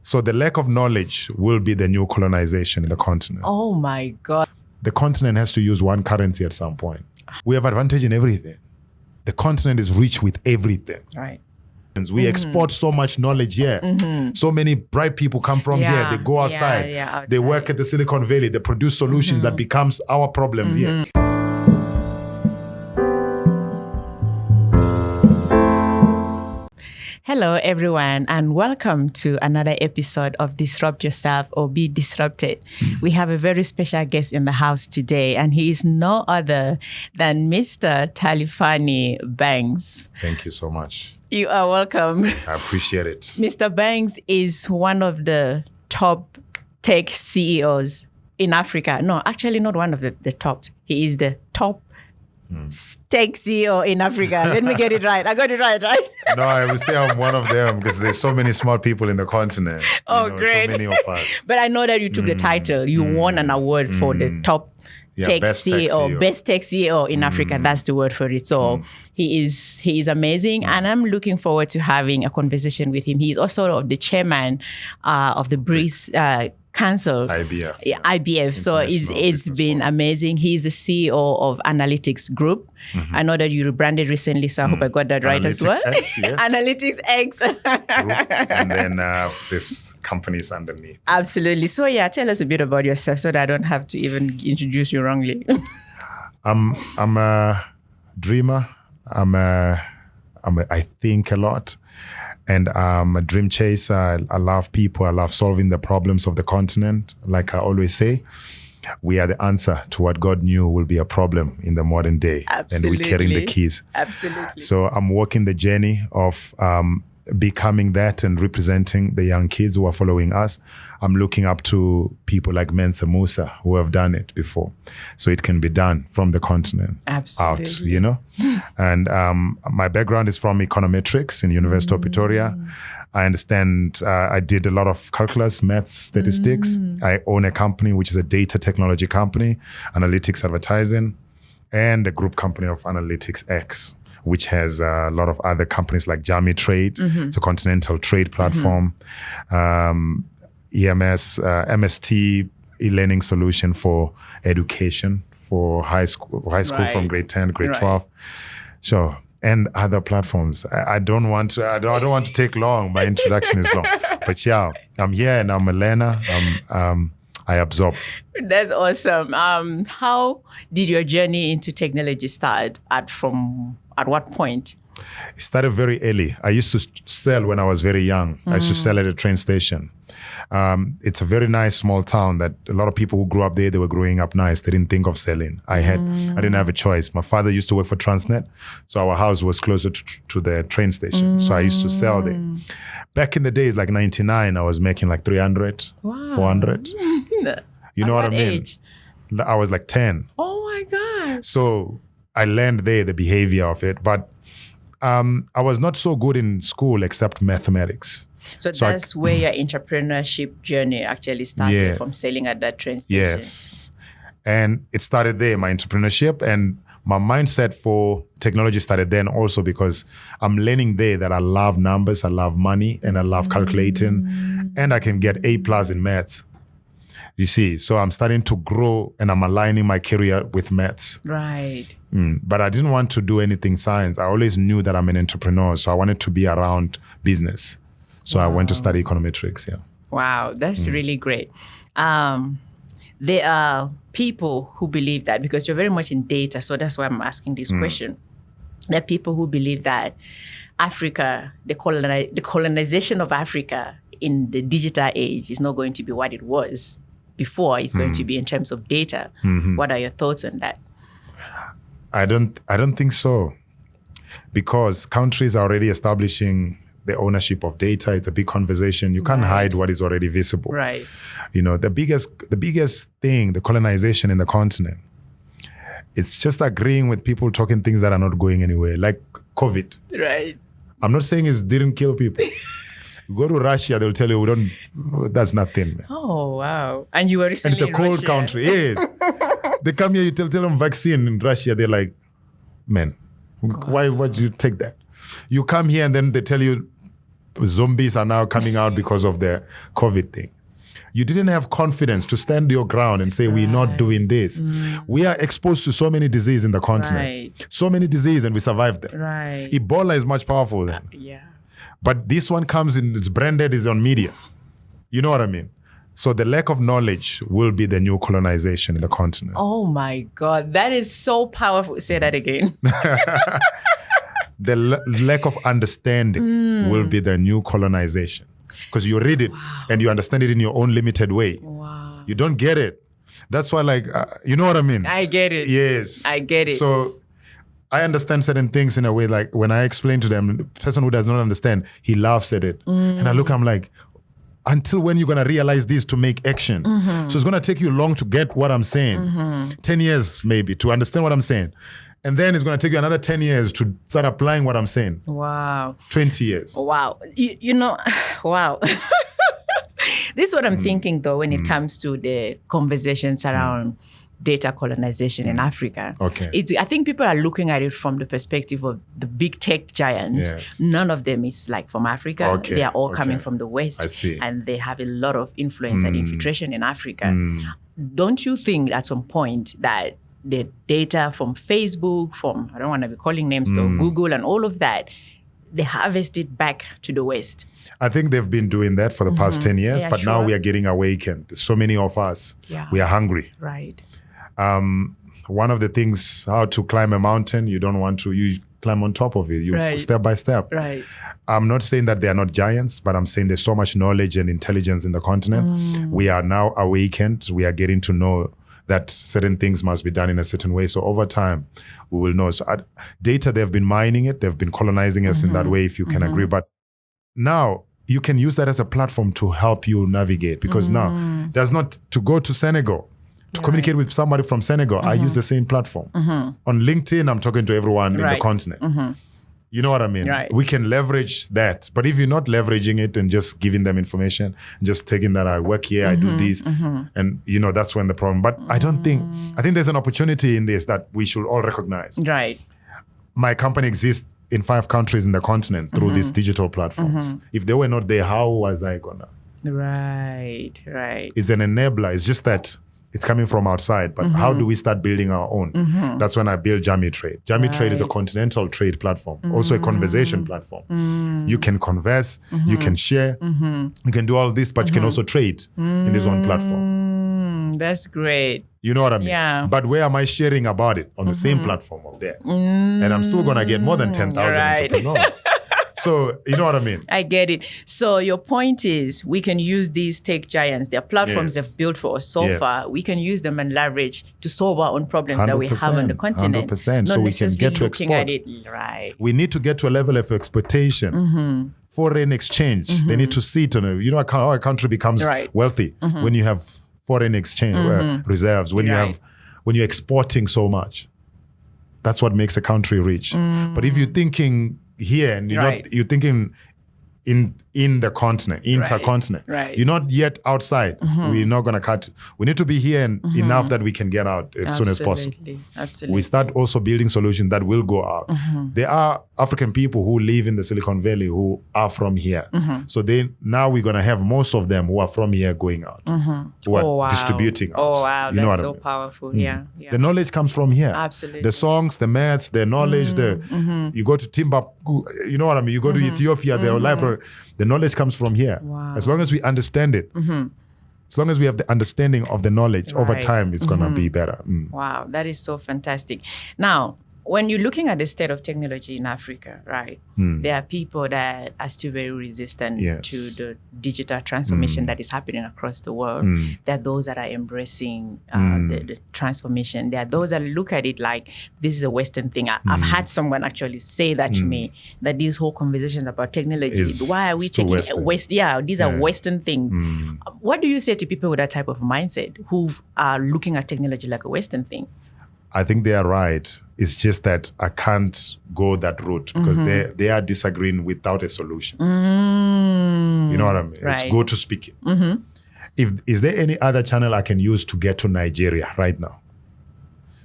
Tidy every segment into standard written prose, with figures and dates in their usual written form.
So the lack of knowledge will be the new colonization in the continent. Oh my God. The continent has to use one currency at some point. We have advantage in everything. The continent is rich with everything. Right. We export so much knowledge here. So many bright people come from here. They go outside. outside. They work at the Silicon Valley. They produce solutions that becomes our problems here. Hello, everyone, and welcome to another episode of Disrupt Yourself or Be Disrupted. We have a very special guest in the house today, and he is no other than Mr. Talifhani Banks. Thank you so much. You are welcome. I appreciate it. Mr. Banks is one of the top tech CEOs in Africa. No, actually not one of the top. He is the top tech CEO in Africa. Let me get it right. I got it right? No, I would say I'm one of them because there's so many smart people in the continent. Great. So many of us. But I know that you took the title. You won an award for the top tech CEO, best tech CEO in Africa. That's the word for it. So he is amazing, and I'm looking forward to having a conversation with him. He's also the chairman of the BRICS Council, IBF. Yeah, IBF. So it's been amazing. He's the CEO of AnalyticsX Group. I know that you rebranded recently, so I hope I got that right as well. AnalyticsX, yes. AnalyticsX. Group, and then this company's underneath. Absolutely. So tell us a bit about yourself so that I don't have to even introduce you wrongly. I'm a dreamer. I think a lot. And I'm a dream chaser. I love people. I love solving the problems of the continent. Like I always say, we are the answer to what God knew will be a problem in the modern day. Absolutely. And we're carrying the keys. Absolutely. So I'm walking the journey of becoming that and representing the young kids who are following us. I'm looking up to people like Mensa Musa who have done it before. So it can be done from the continent Absolutely. out, And my background is from econometrics in University of Pretoria. I understand I did a lot of calculus, maths, statistics. I own a company, which is a data technology company, Analytics Advertising, and a group company of AnalyticsX, which has a lot of other companies like Jami Trade. It's a continental trade platform. EMS, MST, e-learning solution for education for high school from grade 10, grade 12. Sure. And other platforms. I don't want to take long. My introduction is long. But I'm here and I'm a learner. I absorb. That's awesome. How did your journey into technology start? At what point? It started very early. I used to sell when I was very young. I used to sell at a train station. It's a very nice small town that a lot of people who grew up there, they were growing up nice. They didn't think of selling. I didn't have a choice. My father used to work for Transnet, so our house was closer to the train station. So I used to sell there. Back in the days, like 99, I was making like 300, 400. You know what I mean? Age? I was like 10. Oh my God. So I learned there the behavior of it, but I was not so good in school except mathematics. So that's where your entrepreneurship journey actually started, from selling at that train station. Yes. And it started there, my entrepreneurship, and my mindset for technology started then also because I'm learning there that I love numbers, I love money, and I love calculating, and I can get A+ in maths. You see, so I'm starting to grow and I'm aligning my career with maths. Right. But I didn't want to do anything science. I always knew that I'm an entrepreneur, so I wanted to be around business. So I went to study econometrics, Wow, that's really great. There are people who believe that, because you're very much in data, so that's why I'm asking this question. There are people who believe that Africa, the colonization of Africa in the digital age is not going to be what it was before. It's going to be in terms of data. What are your thoughts on that? I don't think so, because countries are already establishing the ownership of data. It's a big conversation. You can't hide what is already visible. Right. The biggest thing, the colonization in the continent, it's just agreeing with people talking things that are not going anywhere, like COVID. Right. I'm not saying it didn't kill people. You go to Russia, they'll tell you, that's nothing. Oh, wow. And you were recently And it's a cold Russia. country. Yes. They come here, you tell them vaccine in Russia. They're like, man, why would you take that? You come here and then they tell you zombies are now coming out because of the COVID thing. You didn't have confidence to stand your ground and say, we're not doing this. We are exposed to so many diseases in the continent. So many diseases, and we survived them. Ebola is much powerful then. But this one comes in, it's branded, is on media. You know what I mean? So the lack of knowledge will be the new colonization in the continent. Oh my God, that is so powerful. Say that again. The lack of understanding will be the new colonization. Because you read it and you understand it in your own limited way. You don't get it. That's why, like, you know what I mean? I get it. Yes. I get it. So I understand certain things in a way, like when I explain to them, the person who does not understand, he laughs at it. And I look, I'm like, until when you're going to realize this to make action? So it's going to take you long to get what I'm saying. 10 years maybe to understand what I'm saying. And then it's going to take you another 10 years to start applying what I'm saying. Wow. 20 years. Wow. You know, wow. This is what I'm thinking, though, when it comes to the conversations around data colonization in Africa. I think people are looking at it from the perspective of the big tech giants. None of them is like from Africa. They are all coming from the West. I see. And they have a lot of influence and infiltration in Africa. Don't you think at some point that the data from Facebook, from, I don't want to be calling names though, Google and all of that, they harvest it back to the West? I think they've been doing that for the past 10 years, but now we are getting awakened. So many of us, we are hungry. One of the things, how to climb a mountain, you don't want to, you climb on top of it, you step by step. I'm not saying that they are not giants, but I'm saying there's so much knowledge and intelligence in the continent. We are now awakened. We are getting to know that certain things must be done in a certain way. So over time, we will know. So data, they've been mining it. They've been colonizing us in that way, if you can agree. But now you can use that as a platform to help you navigate. Because now, there's not to go to Senegal, to communicate with somebody from Senegal. I use the same platform. On LinkedIn, I'm talking to everyone in the continent. You know what I mean? We can leverage that. But if you're not leveraging it and just giving them information, just taking that, I work here, I do this, and you know, that's when the problem. But I think there's an opportunity in this that we should all recognize. My company exists in 5 countries in the continent through these digital platforms. If they were not there, how was I gonna? It's an enabler. It's just that it's coming from outside, but how do we start building our own? That's when I built Jammy Trade. Jammy Trade is a continental trade platform, also a conversation platform. You can converse, you can share, you can do all this, but you can also trade in this one platform. That's great. You know what I mean? But where am I sharing about it? On the same platform of theirs. And I'm still going to get more than 10,000 entrepreneurs. So, you know what I mean? I get it. So your point is we can use these tech giants, their platforms they've built for us so far. We can use them and leverage to solve our own problems that we have on the continent. 100%. So we can get to export. We need to get to a level of exportation. Foreign exchange. They need to see it. You know how a country becomes wealthy when you have foreign exchange reserves, when you're exporting so much. That's what makes a country rich. But if you're thinking here and you're thinking in the continent, intercontinent. You're not yet outside. We're not going to cut it. We need to be here and enough that we can get out as soon as possible. We start also building solutions that will go out. There are African people who live in the Silicon Valley who are from here. So now we're going to have most of them who are from here going out, who are distributing out. Oh, wow. You That's so powerful. The knowledge comes from here. Absolutely. The songs, the maths, the knowledge, you go to Timbuktu, you know what I mean? You go to Ethiopia, their library. The knowledge comes from here. As long as we understand it, as long as we have the understanding of the knowledge, over time, it's going to be better. Wow, that is so fantastic. Now, when you're looking at the state of technology in Africa, there are people that are still very resistant to the digital transformation that is happening across the world. There are those that are embracing the transformation. There are those that look at it like this is a Western thing. I've had someone actually say that to me, that these whole conversations about technology, why are we taking West? These are Western things. What do you say to people with that type of mindset who are looking at technology like a Western thing? I think they are right. It's just that I can't go that route because they are disagreeing without a solution. You know what I mean? It's good to speak it. Is there any other channel I can use to get to Nigeria right now?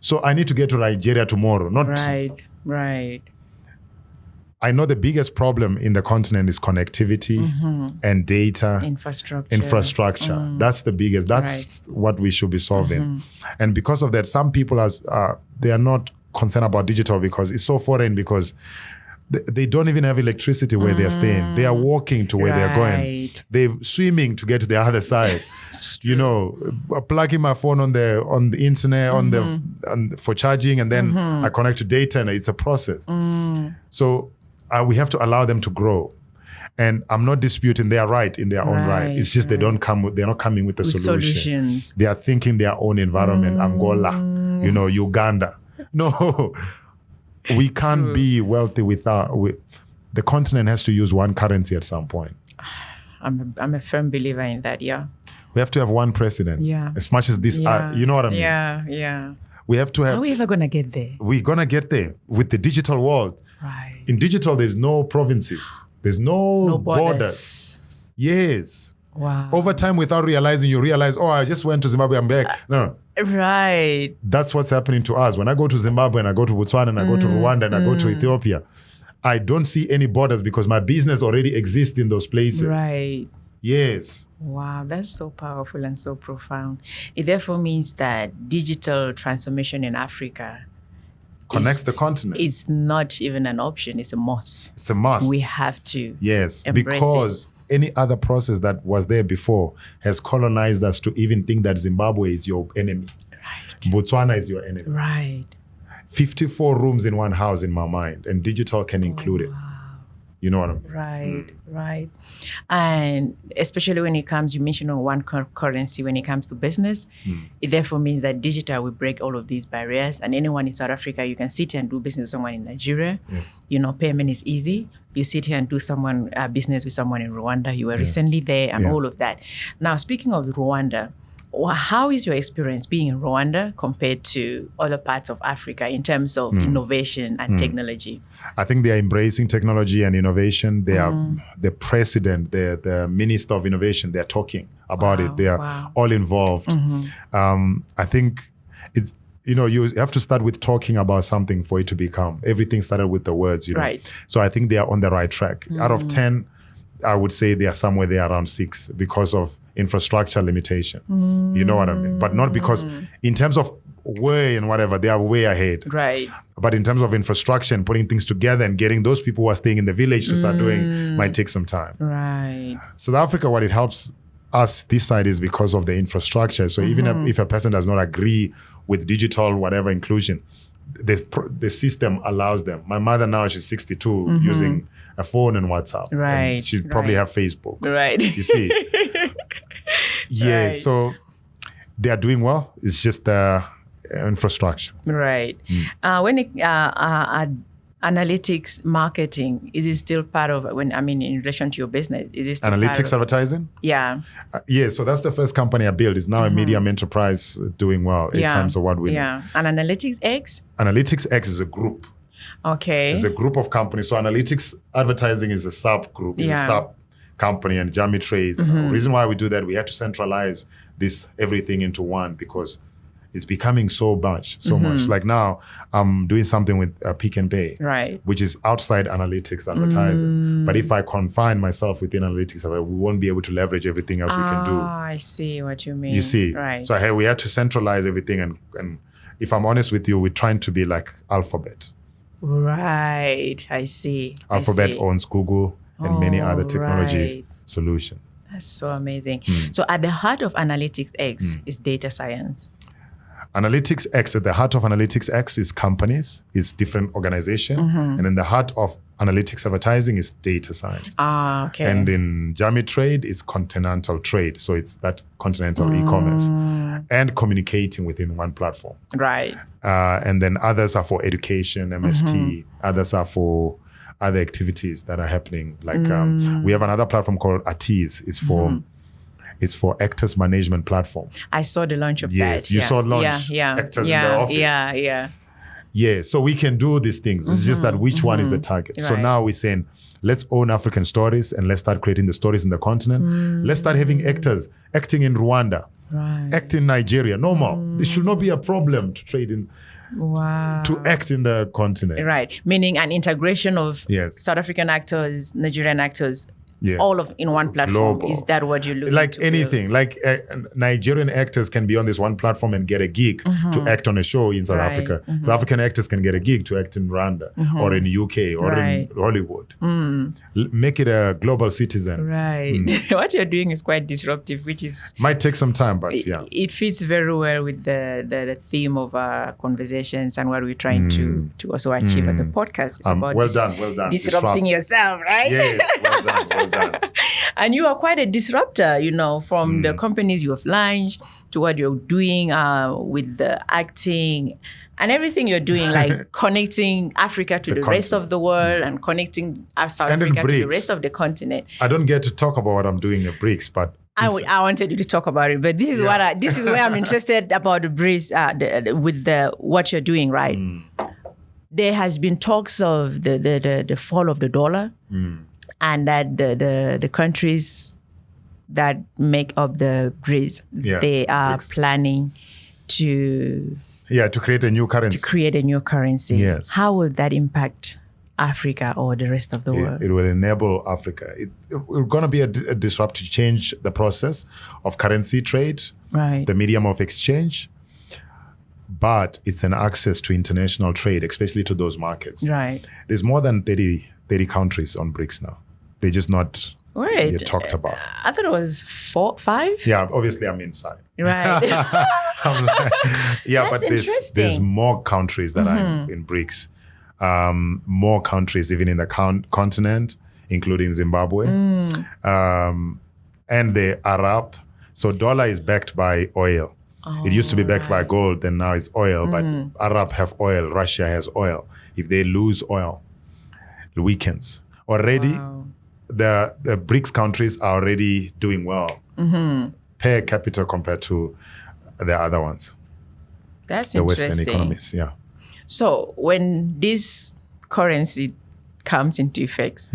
So I need to get to Nigeria tomorrow, not... I know the biggest problem in the continent is connectivity and data. Infrastructure. That's the biggest. That's what we should be solving. And because of that, some people they are not concerned about digital because it's so foreign, because they don't even have electricity where they're staying. They are walking to where they're going. They're swimming to get to the other side. You know, plugging my phone on the internet for charging, and then I connect to data, and it's a process. So we have to allow them to grow. And I'm not disputing they are right in their own right. It's just they're not coming with the solutions. They are thinking their own environment, Angola, you know, Uganda. No. We can't be wealthy the continent has to use one currency at some point. I'm a firm believer in that, yeah. We have to have one president. Yeah. As much as this, you know what I mean? Yeah. We have to have... Are we ever going to get there? We're going to get there with the digital world. Right. In digital, there's no provinces. There's no borders. Yes. Wow. Over time, without realizing, you realize, I just went to Zimbabwe, I'm back. No. Right. That's what's happening to us. When I go to Zimbabwe and I go to Botswana and I go to Rwanda and I go to Ethiopia, I don't see any borders because my business already exists in those places. Right. Yes. Wow, that's so powerful and so profound. It therefore means that digital transformation in Africa connects the continent. It's not even an option, it's a must. It's a must. We have to. Yes, because any other process that was there before has colonized us to even think that Zimbabwe is your enemy. Right. Botswana is your enemy. Right. 54 rooms in one house in my mind, and digital can include it. You know what I mean? Right. And especially when it comes, you mentioned one currency when it comes to business, it therefore means that digital will break all of these barriers. And anyone in South Africa, you can sit here and do business with someone in Nigeria. Yes. You know, payment is easy. You sit here and do business with someone in Rwanda. You were recently there and all of that. Now, speaking of Rwanda, how is your experience being in Rwanda compared to other parts of Africa in terms of innovation and technology? I think they are embracing technology and innovation. They are the president, the minister of innovation. They are talking about it. They are all involved. I think it's, you know, you have to start with talking about something for it to become. Everything started with the words, you know. Right. So I think they are on the right track. Out of 10, I would say they are somewhere there around 6 because of infrastructure limitation. You know what I mean? But not because, in terms of way and whatever, they are way ahead. Right. But in terms of infrastructure and putting things together and getting those people who are staying in the village to start doing might take some time. Right. South Africa, what it helps us this side is because of the infrastructure. So even if a person does not agree with digital, whatever inclusion, the system allows them. My mother now, she's 62, using a phone and WhatsApp. Right. And she'd probably have Facebook. Right. You see? So they are doing well. It's just the infrastructure. Right. When analytics marketing, is it still part of in relation to your business? Is it still Analytics advertising? Yeah. So that's the first company I built. It's now a medium enterprise doing well in terms of what we do. Yeah. And AnalyticsX? AnalyticsX is a group. Okay. It's a group of companies. So analytics advertising is a subgroup, it's a sub company, and Jammy Trades. The reason why we do that, we had to centralize everything into one because it's becoming so much. Like now, I'm doing something with Pick and Pay, right, which is outside analytics advertising. But if I confine myself within analytics, we won't be able to leverage everything else we can do. I see what you mean. You see, right? So we had to centralize everything, and if I'm honest with you, we're trying to be like Alphabet. Right, I see. Alphabet owns Google and many other technology solutions. That's so amazing. So at the heart of AnalyticsX is data science. AnalyticsX, at the heart of AnalyticsX is companies, is different organizations. And in the heart of analytics advertising is data science. Okay. And in Jammy Trade is continental trade. So it's that continental e-commerce and communicating within one platform. Right. And then others are for education, MST. Others are for other activities that are happening. Like we have another platform called Atiz. It's for actors management platform. I saw the launch of that. Yes, you saw launch. Actors in the office. Yeah, so we can do these things. It's just that which one is the target. Right. So now we're saying, let's own African stories and let's start creating the stories in the continent. Let's start having actors acting in Rwanda, acting in Nigeria. No more. This should not be a problem to trade in. Wow. to act in the continent. Right. Meaning an integration of Yes. South African actors, Nigerian actors, Yes. all of in one platform. Global. Is that what you're looking Like to anything, build? like Nigerian actors can be on this one platform and get a gig to act on a show in South Right. Africa. South African actors can get a gig to act in Rwanda or in UK or Right. in Hollywood. Make it a global citizen. Right. What you're doing is quite disruptive, which is Might take some time, but yeah. it fits very well with the theme of our conversations and what we're trying to also achieve at the podcast. It's about Well done. disrupting Disrupt. yourself, right? Yes, well done. And you are quite a disruptor, from the companies you have launched to what you're doing with the acting and everything you're doing, like connecting Africa to the rest of the world and connecting South And in Africa to the BRICS. rest of the continent. I don't get to talk about what I'm doing at BRICS, but I wanted you to talk about it, but this is this is where I'm interested about the BRICS with what you're doing, right? There has been talks of the fall of the dollar, and that the countries that make up the BRICS, Yes, they are BRICS. planning to to create a new currency. create a new currency. Yes. How will that impact Africa or the rest of the world? It will enable Africa. It's going to be a disrupt to change the process of currency trade, Right. the medium of exchange, but it's an access to international trade, especially to those markets. Right. There's more than 30 countries on BRICS now. They're just not Right. yet talked about. I thought it was 4, 5. Yeah, obviously I'm inside. Right. I'm like, yeah, That's but there's interesting. more countries that are in BRICS. More countries even in the continent, including Zimbabwe, and the Arab. So dollar is backed by oil. It used to be backed by gold, then now it's oil. But Arab have oil, Russia has oil. If they lose oil, it weakens. Already, the BRICS countries are already doing well per capita compared to the other ones, That's the interesting. Western economies. Yeah. So when this currency comes into effect,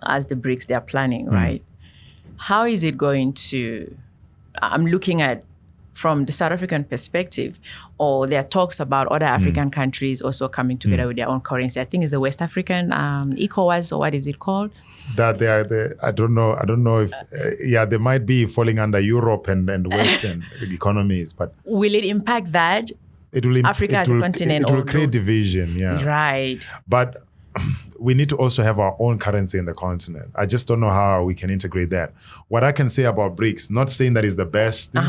as the BRICS they're planning, right? How is it going to? I'm looking at from the South African perspective, or there are talks about other African countries also coming together with their own currency. I think it's the West African ECOWAS, or what is it called? That they are I don't know if they might be falling under Europe and Western economies, but Will it impact that? it will Africa as a continent It will or create no? division, yeah. Right. But we need to also have our own currency in the continent. I just don't know how we can integrate that. What I can say about BRICS, not saying that is the best thing,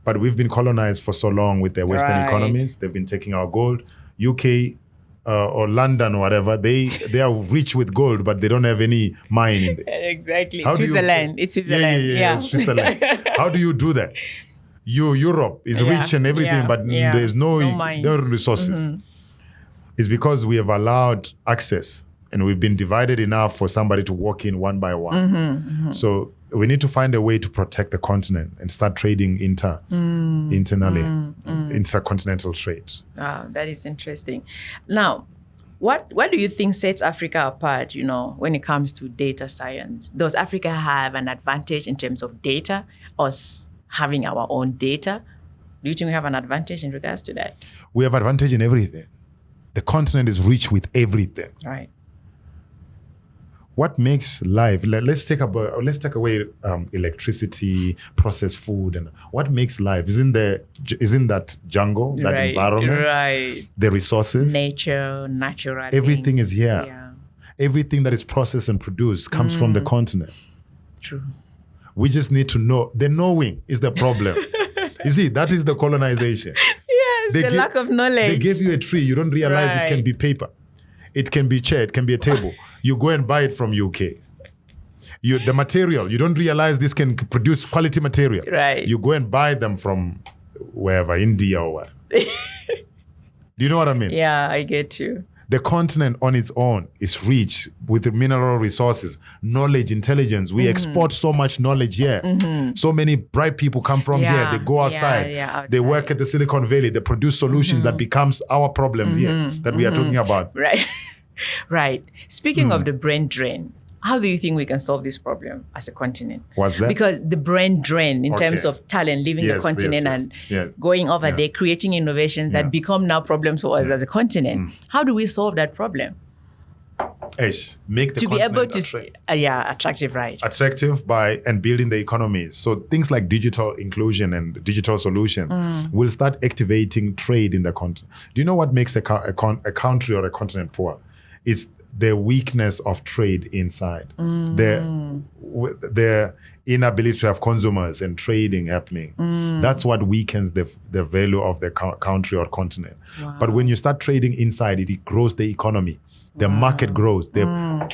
but we've been colonized for so long with the Western Right. economies. They've been taking our gold. UK or London or whatever, they are rich with gold, but they don't have any mine in there. Exactly. How do you- Switzerland. It's Switzerland. Yeah, Switzerland. How do you do that? Europe is rich and everything, but there's no mines. resources. It's because we have allowed access and we've been divided enough for somebody to walk in one by one. So we need to find a way to protect the continent and start trading internally, intercontinental trade. That is interesting. Now, what do you think sets Africa apart, when it comes to data science? Does Africa have an advantage in terms of data, us having our own data? Do you think we have an advantage in regards to that? We have advantage in everything. The continent is rich with everything. Right. What makes life? Let's take away electricity, processed food, and what makes life? Isn't that jungle, that environment, right? the resources, Nature, natural. everything things. is here. Yeah, Everything that is processed and produced comes from the continent. true. We just need to know. The knowing is the problem. You see, that is the colonization. Yes, the lack of knowledge. They gave you a tree. You don't realize it can Right. be paper. It can be chair. It can be a table. You go and buy it from UK. The material, you don't realize this can produce quality material. Right. You go and buy them from wherever, India or what. Do you know what I mean? Yeah, I get you. The continent on its own is rich with the mineral resources, knowledge, intelligence. We export so much knowledge here. So many bright people come from here. They go outside. They work at the Silicon Valley. They produce solutions that becomes our problems here that we are talking about. Right. Right. Speaking of the brain drain, how do you think we can solve this problem as a continent? What's that? Because the brain drain in terms of talent leaving the continent and going over there, creating innovations that become now problems for us as a continent. How do we solve that problem? Make the to be able to attractive, right? Attractive by and building the economy. So things like digital inclusion and digital solution will start activating trade in the continent. Do you know what makes a country or a continent poor? It's the weakness of trade inside, their inability to have consumers and trading happening. That's what weakens the value of the country or continent. Wow. But when you start trading inside, it grows the economy. The market grows. The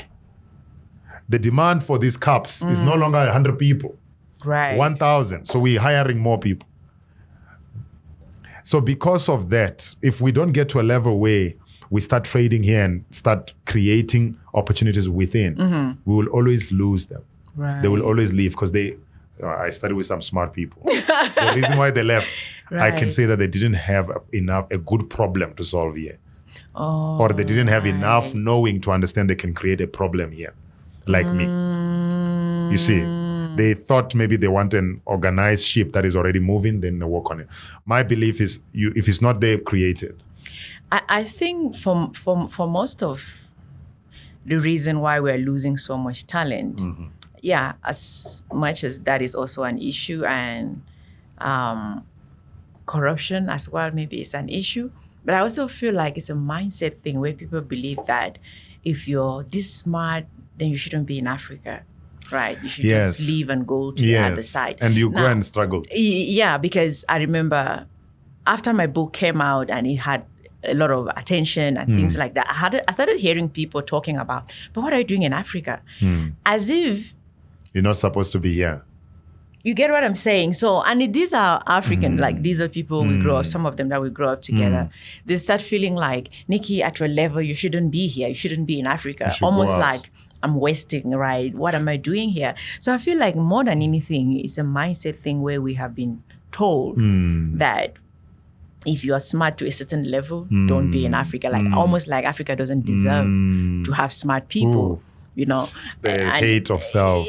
demand for these cups is no longer 100 people. Right. 1,000. So we're hiring more people. So because of that, if we don't get to a level where we start trading here and start creating opportunities within, we will always lose them. Right. They will always leave because I studied with some smart people. The reason why they left, I can say that they didn't have a good problem to solve here. Or they didn't have enough knowing to understand they can create a problem here, like me. You see, they thought maybe they want an organized ship that is already moving, then they work on it. My belief is, if it's not there, create it. I think for most of the reason why we're losing so much talent, as much as that is also an issue, and corruption as well maybe is an issue, but I also feel like it's a mindset thing where people believe that if you're this smart, then you shouldn't be in Africa, right? You should just leave and go to the other side. And you go and struggle. Yeah, because I remember after my book came out and it had a lot of attention and things like that, I started hearing people talking about, but what are you doing in Africa? As if you're not supposed to be here. You get what I'm saying? So, and these are African, like these are people we grow up, some of them that we grow up together. They start feeling like, Nicky, at your level, you shouldn't be here. You shouldn't be in Africa. Almost like I'm wasting, right? What am I doing here? So I feel like more than anything, it's a mindset thing where we have been told that if you are smart to a certain level, don't be in Africa. Like almost like Africa doesn't deserve to have smart people. You know, the hate of self.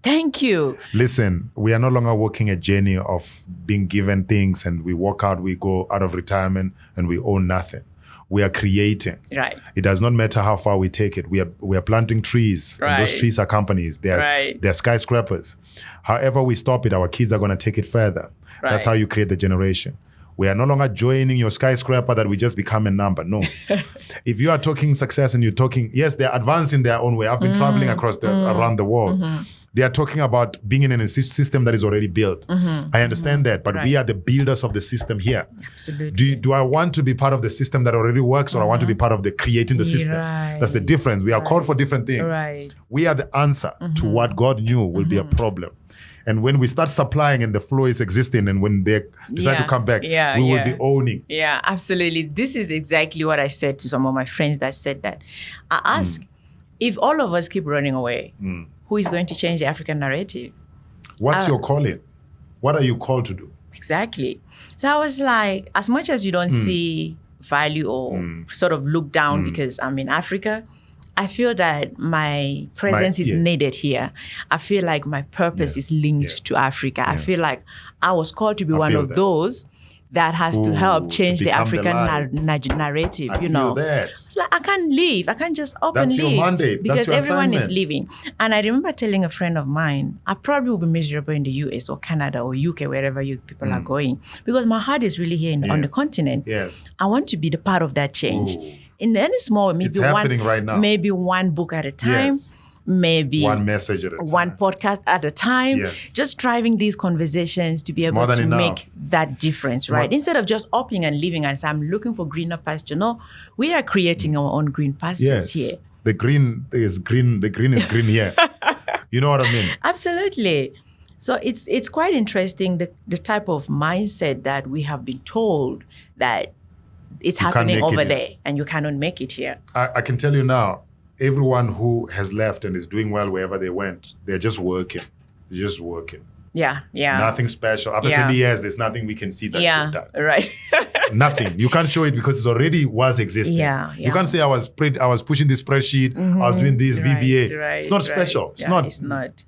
Thank you. Listen, we are no longer walking a journey of being given things and we walk out, we go out of retirement and we own nothing. We are creating. Right. It does not matter how far we take it. We are planting trees. Right. And those trees are companies. They're skyscrapers. However we stop it, our kids are going to take it further. Right. That's how you create the generation. We are no longer joining your skyscraper that we just become a number. No. If you are talking success and you're talking, yes, they're advancing their own way. I've been traveling around the world. They are talking about being in a system that is already built. I understand that, but we are the builders of the system here. Absolutely. Do I want to be part of the system that already works, or I want to be part of the creating the system? Right. That's the difference. We are called for different things. Right. We are the answer to what God knew will be a problem. And when we start supplying and the flow is existing, and when they decide to come back, we will be owning. Yeah, absolutely. This is exactly what I said to some of my friends that said that. I ask, if all of us keep running away, who is going to change the African narrative? What's your calling? What are you called to do? Exactly. So I was like, as much as you don't see value or sort of look down because I'm in Africa, I feel that my presence is needed here. I feel like my purpose is linked to Africa. I feel like I was called to be one of those that has to help change the African narrative, you know. It's like, I can't leave. I can't just up and leave. That's your mandate. Because your everyone assignment. is leaving. And I remember telling a friend of mine, I probably will be miserable in the US or Canada or UK, wherever you people are going. Because my heart is really here on the continent. Yes. I want to be the part of that change. In any small, maybe maybe one book at a time, maybe one message at a time, one podcast at a time, just driving these conversations to be able to make that difference, right? Instead of just upping and leaving and say, I'm looking for greener pasture. No, we are creating our own green pastures here. The green is green. The green is green here. You know what I mean? Absolutely. So it's quite interesting, the type of mindset that we have been told that it's happening over there and you cannot make it here. I can tell you now, everyone who has left and is doing well wherever they went, they're just working. They're just working. Yeah. Nothing special. After 20 years, there's nothing we can see that you've done. Right. Nothing. You can't show it because it already was existing. Yeah. You can't say I was pushing this spreadsheet, I was doing this VBA. Right, it's not special. It's not. It's not.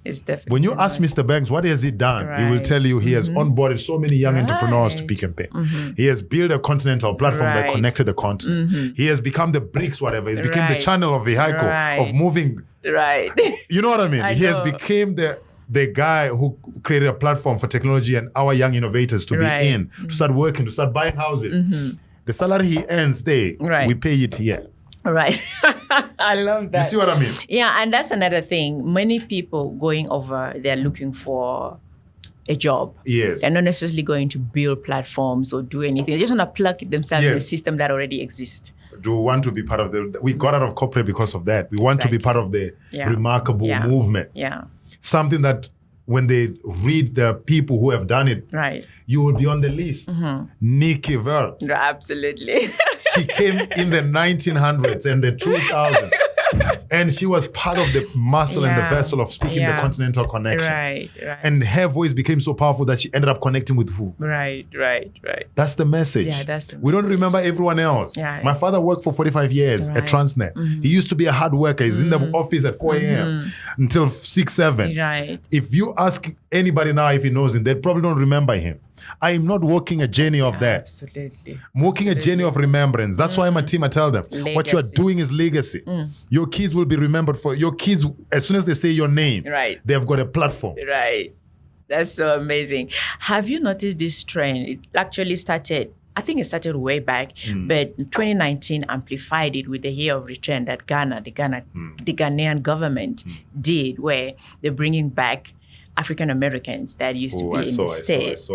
It's definitely When you ask not. Mr. Banks, what has he done? He will tell you he has onboarded so many young entrepreneurs to Pick and Pay. He has built a continental platform that connected the continent. He has become the bricks, whatever. He's become the channel of vehicle of moving. Right. You know what I mean? I He has know. became the guy who created a platform for technology and our young innovators to be in, to start working, to start buying houses. The salary he earns there, we pay it here. Right. I love that. You see what I mean? Yeah, and that's another thing. Many people going over, they're looking for a job. Yes. They're not necessarily going to build platforms or do anything. They just want to plug themselves in a system that already exists. Do we want to be part of we got out of corporate because of that. We want to be part of the remarkable movement. Yeah. Something that when they read the people who have done it, you will be on the list. Nicky. Absolutely. She came in the 1900s and the 2000s. And she was part of the muscle and the vessel of speaking the continental connection. Right. And her voice became so powerful that she ended up connecting with who? Right. That's the message. Yeah, that's the We don't remember everyone else. Yeah. My father worked for 45 years at Transnet. He used to be a hard worker. He's in the office at 4 a.m. until 6, 7. Right. If you ask anybody now if he knows him, they probably don't remember him. I am not walking a journey of that. Absolutely. I'm walking a journey of remembrance. That's why my team, I tell them, what you are doing is legacy. Your kids will be remembered for your kids. As soon as they say your name, they've got a platform. Right. That's so amazing. Have you noticed this trend? It actually started, I think it started way back, but 2019 amplified it with the year of return that the Ghanaian government did, where they're bringing back African Americans that used to be in the States,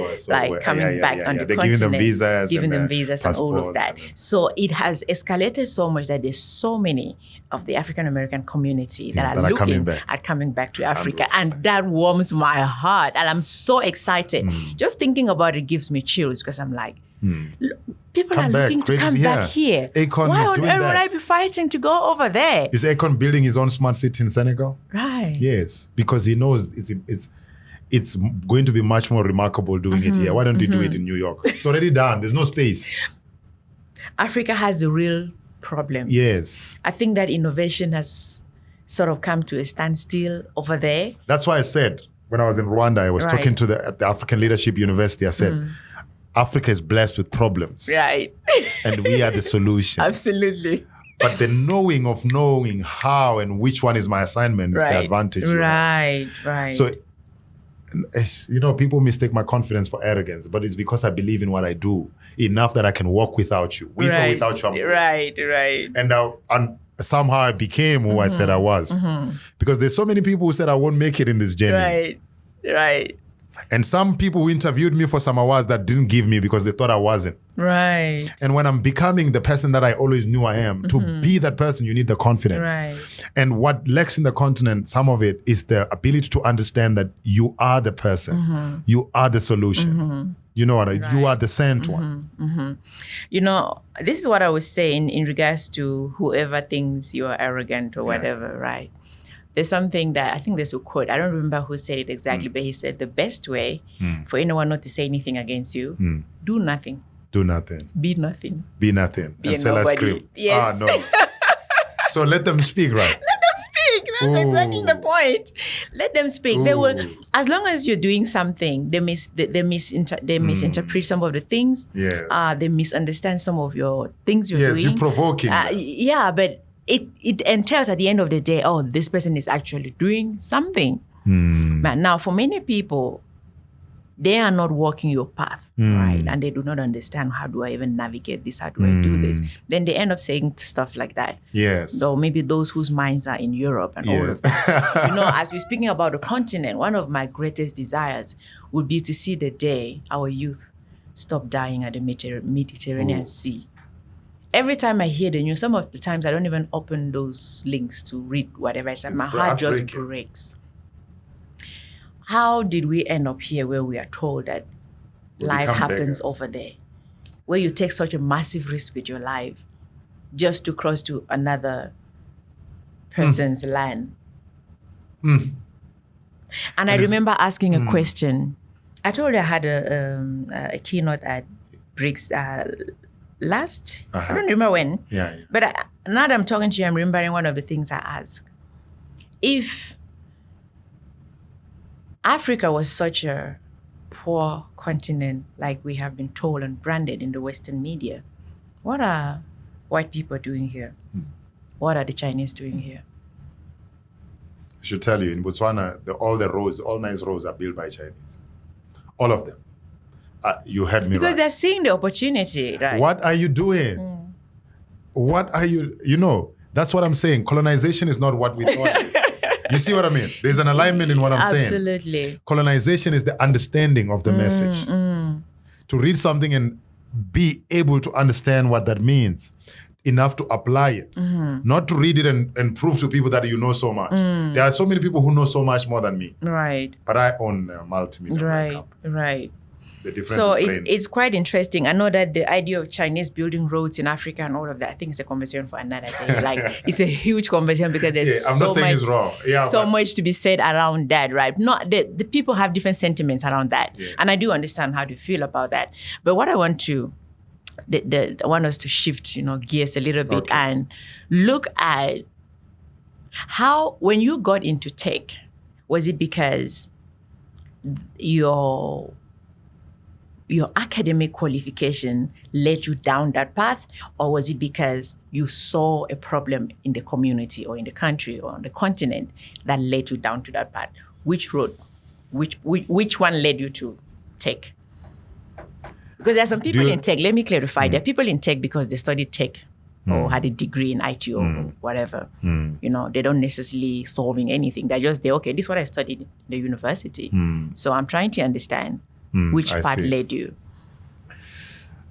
coming back on the continent, giving them visas and all of that. So it has escalated so much that there's so many of the African American community that are looking at coming back to Africa. 100%. And that warms my heart. And I'm so excited. Just thinking about it gives me chills because I'm like, people are looking to come back here. Akon Why is on doing earth would that. I be fighting to go over there? Is Akon building his own smart city in Senegal? Right. Yes, because he knows it's going to be much more remarkable doing it here. Why don't they do it in New York? It's already done. There's no space. Africa has real problems. Yes. I think that innovation has sort of come to a standstill over there. That's why I said, when I was in Rwanda, I was talking to the African Leadership University, I said, Africa is blessed with problems. Right. And we are the solution. Absolutely. But the knowing how and which one is my assignment is the advantage. Right. So, people mistake my confidence for arrogance, but it's because I believe in what I do enough that I can walk without you. With or without you, I'm Right. And somehow I became who I said I was. Because there's so many people who said I won't make it in this journey. Right. And some people who interviewed me for some awards that didn't give me because they thought I wasn't. Right. And when I'm becoming the person that I always knew I am, to be that person, you need the confidence. Right. And what lacks in the continent, some of it is the ability to understand that you are the person. You are the solution. You know what? You are the sent one. This is what I was saying in regards to whoever thinks you are arrogant or whatever, right? There's something that I think there's a quote. I don't remember who said it exactly, but he said the best way for anyone not to say anything against you, do nothing. Do nothing. Be nothing. Be nothing. Be and sell ice cream. Yes. No. So let them speak, right? Let them speak. That's exactly the point. Let them speak. They will, as long as you're doing something, they misinterpret some of the things. Yeah. They misunderstand some of your things you're doing. Yes, you're provoking. But it entails at the end of the day, this person is actually doing something. But now, for many people, they are not walking your path, right? And they do not understand, how do I even navigate this? How do I do this? Then they end up saying stuff like that. Yes. So maybe those whose minds are in Europe and all of that. As we're speaking about the continent, one of my greatest desires would be to see the day our youth stop dying at the Mediterranean Sea. Every time I hear the news, some of the times I don't even open those links to read whatever I said. My heart just breaks. How did we end up here where we are told that life happens over there? Where you take such a massive risk with your life just to cross to another person's land. And I remember asking a question. I told you I had a keynote at BRICS last. I don't remember when. Yeah. But now that I'm talking to you, I'm remembering one of the things I asked. If Africa was such a poor continent, like we have been told and branded in the Western media, what are white people doing here? What are the Chinese doing here? I should tell you, in Botswana, all nice roads are built by Chinese. All of them. You heard me Because right. they're seeing the opportunity, right? What are you doing? What are you, that's what I'm saying. Colonization is not what we thought. You see what I mean? There's an alignment in what I'm saying. Absolutely. Colonization is the understanding of the message. To read something and be able to understand what that means, enough to apply it. Not to read it and prove to people that you know so much. There are so many people who know so much more than me. Right. But I own a multi-million company. Right. The difference So is brain. it's quite interesting. I know that the idea of Chinese building roads in Africa and all of that, I think it's a conversation for another day. Like, it's a huge conversation because there's I'm not saying it's wrong. So much to be said around that, right? Not the people have different sentiments around that. Yeah. And I do understand how they feel about that. But what I want to, I want us to shift, gears a little bit and look at how, when you got into tech, was it because your academic qualification led you down that path, or was it because you saw a problem in the community or in the country or on the continent that led you down to that path? Which road, which one led you to tech? Because there are some people in tech, let me clarify, there are people in tech because they studied tech or had a degree in IT or whatever. They don't necessarily solving anything. They're just okay, this is what I studied in the university. So I'm trying to understand which part led you.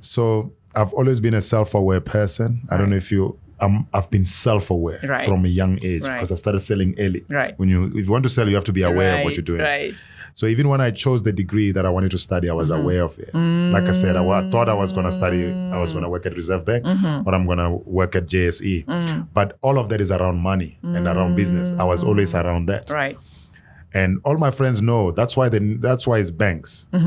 So I've always been a self-aware person. I don't know if I've been self-aware from a young age because I started selling early. Right. If you want to sell, you have to be aware of what you're doing. Right. So even when I chose the degree that I wanted to study, I was aware of it. Like I said, I thought I was going to study, I was going to work at Reserve Bank or I'm going to work at JSE. But all of that is around money and around business. I was always around that. Right. And all my friends know that's why it's banks. So,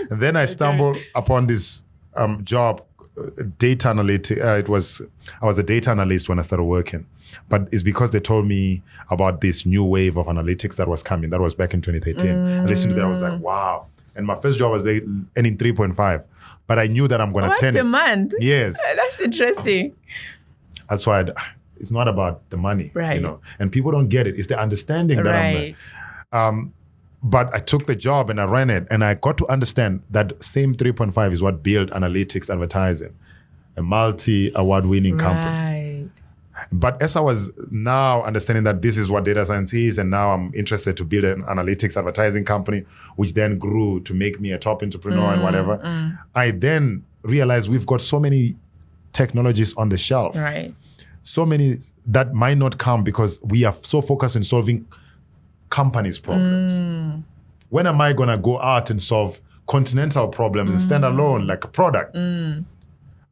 and then I stumbled upon this job, data analytic. I was a data analyst when I started working, but it's because they told me about this new wave of analytics that was coming. That was back in 2013. I listened to that. I was like, wow. And my first job was earning 3.5, but I knew that I'm going to 10 per month. Yes, that's interesting. that's why. It's not about the money, right? And people don't get it. It's the understanding that I'm. But I took the job and I ran it, and I got to understand that same 3.5 is what built Analytics Advertising, a multi-award-winning company. But as I was now understanding that this is what data science is, and now I'm interested to build an analytics advertising company, which then grew to make me a top entrepreneur and whatever, I then realized we've got so many technologies on the shelf. Right. So many that might not come because we are so focused on solving companies' problems. When am I going to go out and solve continental problems and stand alone like a product?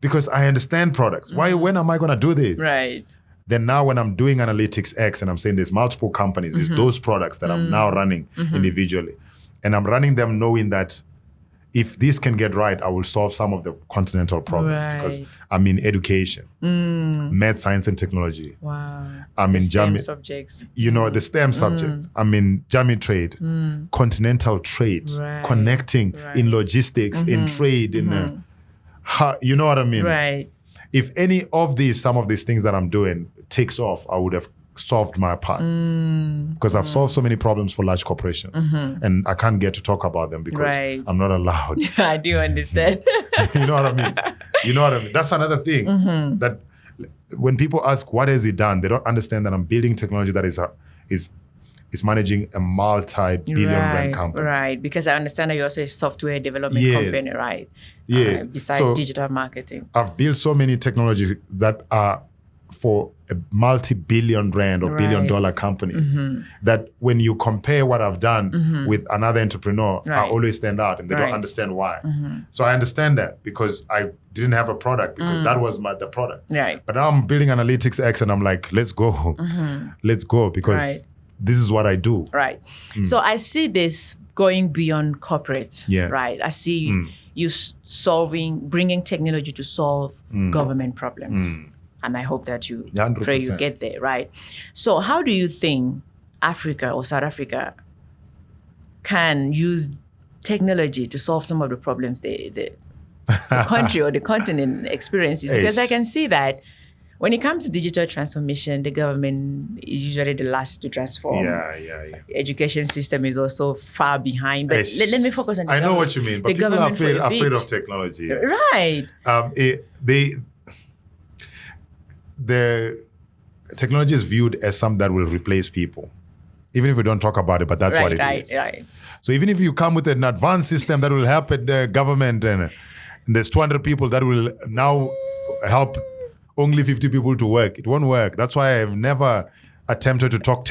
Because I understand products. When am I going to do this? Right. Then now when I'm doing AnalyticsX and I'm saying there's multiple companies, it's those products that I'm now running individually. And I'm running them knowing that if this can get right, I will solve some of the continental problems because I'm in education, math, science, and technology. Wow. I'm in STEM subjects. The STEM subjects. I'm in Jami trade, continental trade, connecting in logistics, in trade, in you know what I mean? Right. If any of some of these things that I'm doing takes off, I would have solved my part because I've solved so many problems for large corporations and I can't get to talk about them because I'm not allowed. I do understand. You know what I mean? That's another thing that when people ask what has he done, they don't understand that I'm building technology that is managing a multi-billion rand company. Right, because I understand that you're also a software development company, right? Yeah. Besides digital marketing. I've built so many technologies that are for a multi-billion rand or billion-dollar companies that when you compare what I've done with another entrepreneur, I always stand out and they don't understand why. So I understand that because I didn't have a product because that was the product. Right. But now I'm building AnalyticsX and I'm like, let's go. Let's go because this is what I do. Right. So I see this going beyond corporate. Yes. Right. I see you bringing technology to solve government problems. And I hope that you 100%. pray you get there. Right. So how do you think Africa or South Africa can use technology to solve some of the problems the country or the continent experiences? Because I can see that when it comes to digital transformation, the government is usually the last to transform. Yeah. Education system is also far behind. But let me focus on the I know government. what you mean, but people are afraid of technology. Right. The technology is viewed as something that will replace people. Even if we don't talk about it, but that's what it is. Right. So even if you come with an advanced system that will help the government and there's 200 people that will now help only 50 people to work, it won't work. That's why I've never attempted to talk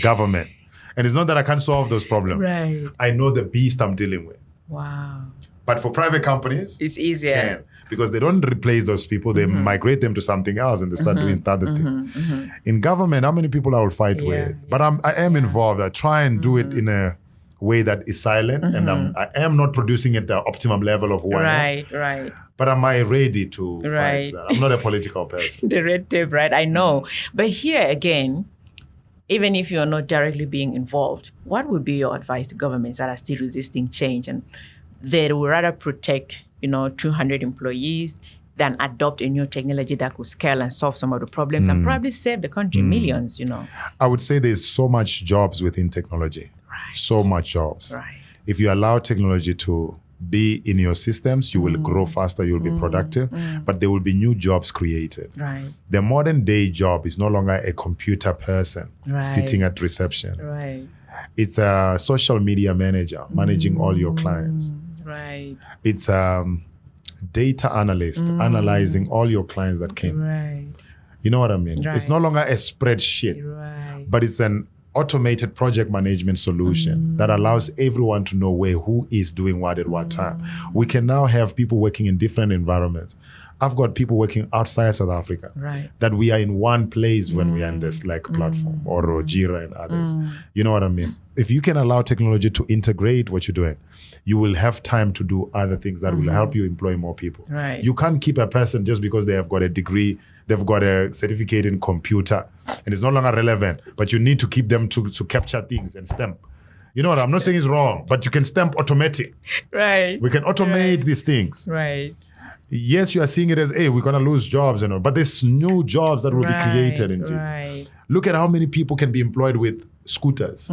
government. And it's not that I can't solve those problems. Right. I know the beast I'm dealing with. Wow. But for private companies, it's easier. Because they don't replace those people. They migrate them to something else and they start doing other things. In government, how many people I will fight with? But I am involved. I try and do it in a way that is silent, and I am not producing at the optimum level of who I am. Right. But am I ready to fight that? I'm not a political person. The red tape, right? I know. But here again, even if you're not directly being involved, what would be your advice to governments that are still resisting change and they would rather protect, 200 employees than adopt a new technology that could scale and solve some of the problems and probably save the country millions, I would say there's so much jobs within technology. Right. So much jobs. Right. If you allow technology to be in your systems, you will grow faster, you'll be productive, but there will be new jobs created. Right. The modern day job is no longer a computer person sitting at reception. Right. It's a social media manager managing all your clients. Right. It's data analyst analyzing all your clients that came. Right. You know what I mean? Right. It's no longer a spreadsheet, but it's an automated project management solution that allows everyone to know who is doing what at what time. We can now have people working in different environments. I've got people working outside South Africa that we are in one place when we are in the Slack platform or Jira and others. You know what I mean? If you can allow technology to integrate what you're doing, you will have time to do other things that will help you employ more people. Right. You can't keep a person just because they have got a degree, they've got a certificate in computer, and it's no longer relevant, but you need to keep them to capture things and stamp. You know what, I'm not saying it's wrong, but you can stamp automatic. Right. We can automate these things. Right. Yes, you are seeing it as, hey, we're going to lose jobs, but there's new jobs that will be created. Indeed. Look at how many people can be employed with scooters.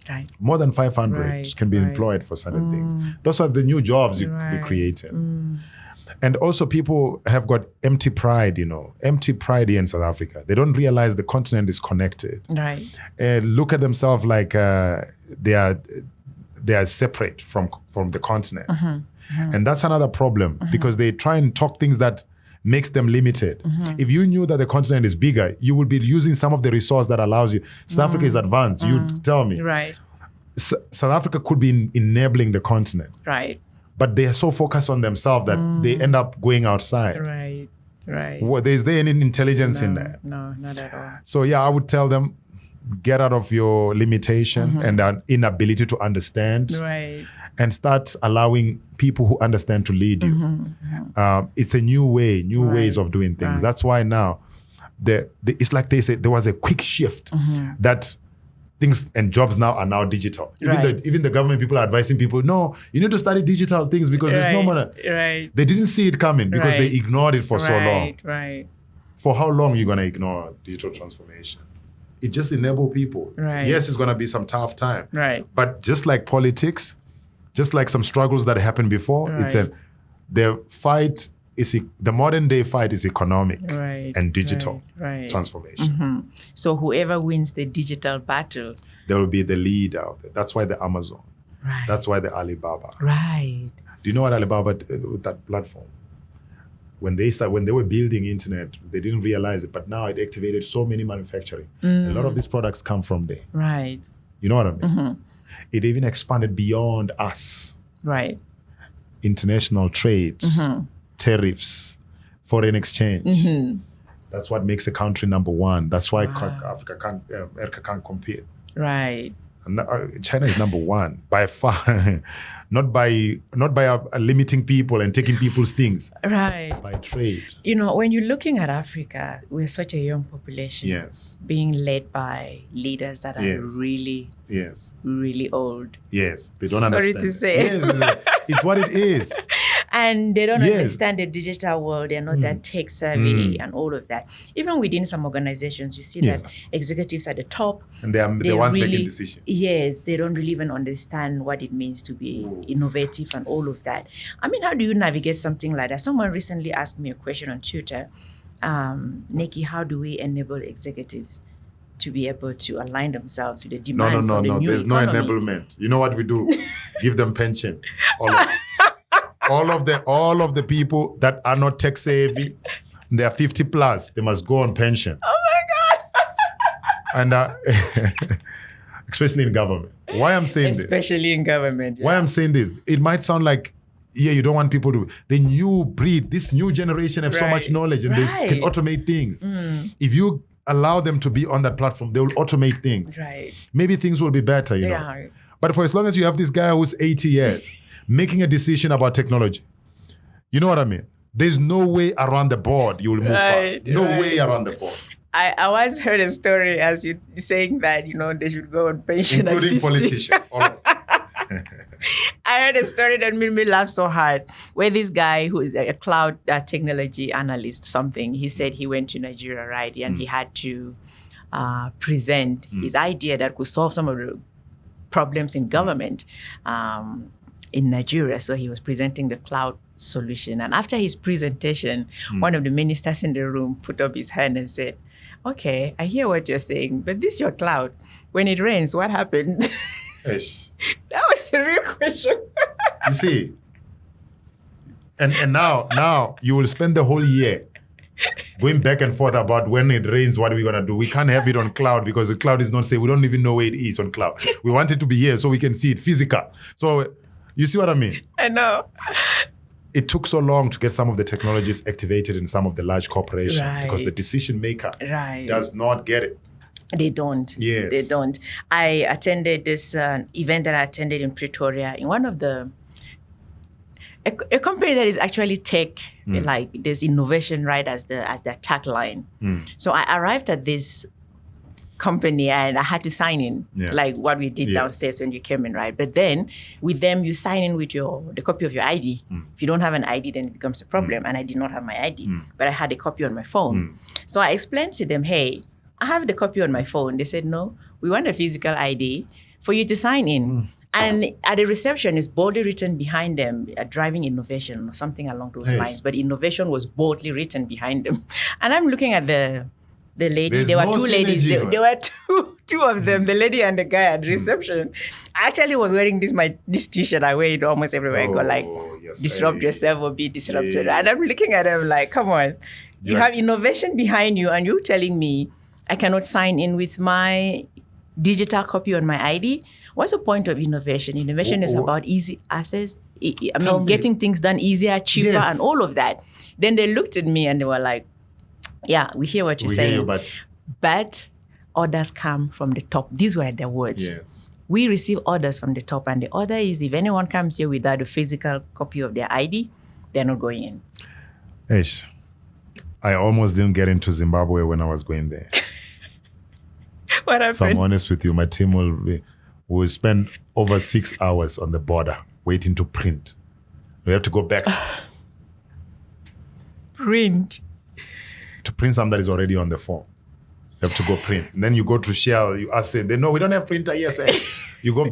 Right. More than 500 can be employed for certain things. Those are the new jobs you be creating. And also people have got empty pride, empty pride here in South Africa. They don't realize the continent is connected. Right. Look at themselves like they are separate from the continent. And that's another problem because they try and talk things that makes them limited. If you knew that the continent is bigger, you would be using some of the resource that allows you. South Africa is advanced. You tell me. Right. South Africa could be enabling the continent. Right. But they are so focused on themselves that they end up going outside. Right. Is there any intelligence in that? No, not at all. So yeah, I would tell them, get out of your limitation and an inability to understand. Right. And start allowing people who understand to lead you. It's a new way, ways of doing things. That's why now, it's like they say, there was a quick shift that things and jobs now are now digital. Even the government people are advising people, no, you need to study digital things because there's no money. Right. They didn't see it coming because they ignored it for so long. Right. For how long are you going to ignore digital transformation? It just enables people. Right. Yes, it's going to be some tough time. Right. But just like politics, just like some struggles that happened before, the modern day fight is economic and digital transformation. So whoever wins the digital battle, there will be the leader of it. That's why the Amazon. Right. That's why the Alibaba. Right. Do you know what Alibaba with that platform? When they were building internet, they didn't realize it, but now it activated so many manufacturing. A lot of these products come from there. Right. You know what I mean? It even expanded beyond us. Right. International trade, tariffs, foreign exchange. That's what makes a country number one. That's why Africa can't compete. Right. And, China is number one by far, not by limiting people and taking people's things. Right. By trade. You know, when you're looking at Africa, we're such a young population. Yes. Being led by leaders that are really, really old. Yes. They don't understand. Sorry to say. Yes, it's what it is. And they don't understand the digital world. They're not that tech savvy and all of that. Even within some organizations, you see that executives at the top. And they're the ones making decisions. Yes, they don't really even understand what it means to be innovative and all of that. I mean, how do you navigate something like that? Someone recently asked me a question on Twitter. Nicky, how do we enable executives to be able to align themselves with the demands of the new There's economy? no enablement. You know what we do? Give them pension. All of the people that are not tech savvy, they are 50 plus, they must go on pension. Oh my God. And especially in government. Why I'm saying this? Especially in government. Yeah. Why I'm saying this? It might sound like, you don't want people to. The new breed, this new generation have so much knowledge and they can automate things. If you allow them to be on that platform, they will automate things. Right. Maybe things will be better, you know. But for as long as you have this guy who's 80 years making a decision about technology, you know what I mean? There's no way around the board you will move fast. No way around the board. I once heard a story as you saying that, you know, they should go on pension including at 50. Politicians. All of them. I heard a story that made me laugh so hard, where this guy who is a cloud technology analyst, he said he went to Nigeria, right? And he had to present his idea that could solve some of the problems in government in Nigeria. So he was presenting the cloud solution. And after his presentation, one of the ministers in the room put up his hand and said, okay, I hear what you're saying, but this your cloud. When it rains, what happened? That was a real question. You see, and now you will spend the whole year going back and forth about when it rains, what are we going to do? We can't have it on cloud because the cloud is not safe. We don't even know where it is on cloud. We want it to be here so we can see it physical. So you see what I mean? I know. It took so long to get some of the technologies activated in some of the large corporations because the decision maker does not get it. They don't. Yes. They don't. I attended this event that I attended in Pretoria in one of a company that is actually tech, like there's innovation right as their tagline. So I arrived at this company and I had to sign in, like what we did downstairs when you came in, right? But then with them, you sign in with the copy of your ID. If you don't have an ID, then it becomes a problem. And I did not have my ID, but I had a copy on my phone. So I explained to them, hey, I have the copy on my phone. They said, no, we want a physical ID for you to sign in. And at the reception, it's boldly written behind them, driving innovation or something along those lines. But innovation was boldly written behind them. And I'm looking at the lady. There were two ladies. There were two of them, the lady and the guy at the reception. I actually was wearing this t-shirt. I wear it almost everywhere. I go like, disrupt yourself or be disrupted. And I'm looking at them like, come on. You have innovation behind you and you're telling me I cannot sign in with my digital copy on my ID. What's the point of innovation? Innovation is about easy access. Getting things done easier, cheaper, and all of that. Then they looked at me and they were like, yeah, we hear what you're saying. But orders come from the top. These were their words. Yes. We receive orders from the top. And the order is if anyone comes here without a physical copy of their ID, they're not going in. Ish. I almost didn't get into Zimbabwe when I was going there. What happened? If I'm honest with you, my team will spend over 6 hours on the border waiting to print. We have to go back. Print? To print something that is already on the form. You have to go print. And then you go to Shell, you ask them, they know we don't have printer, yes. You go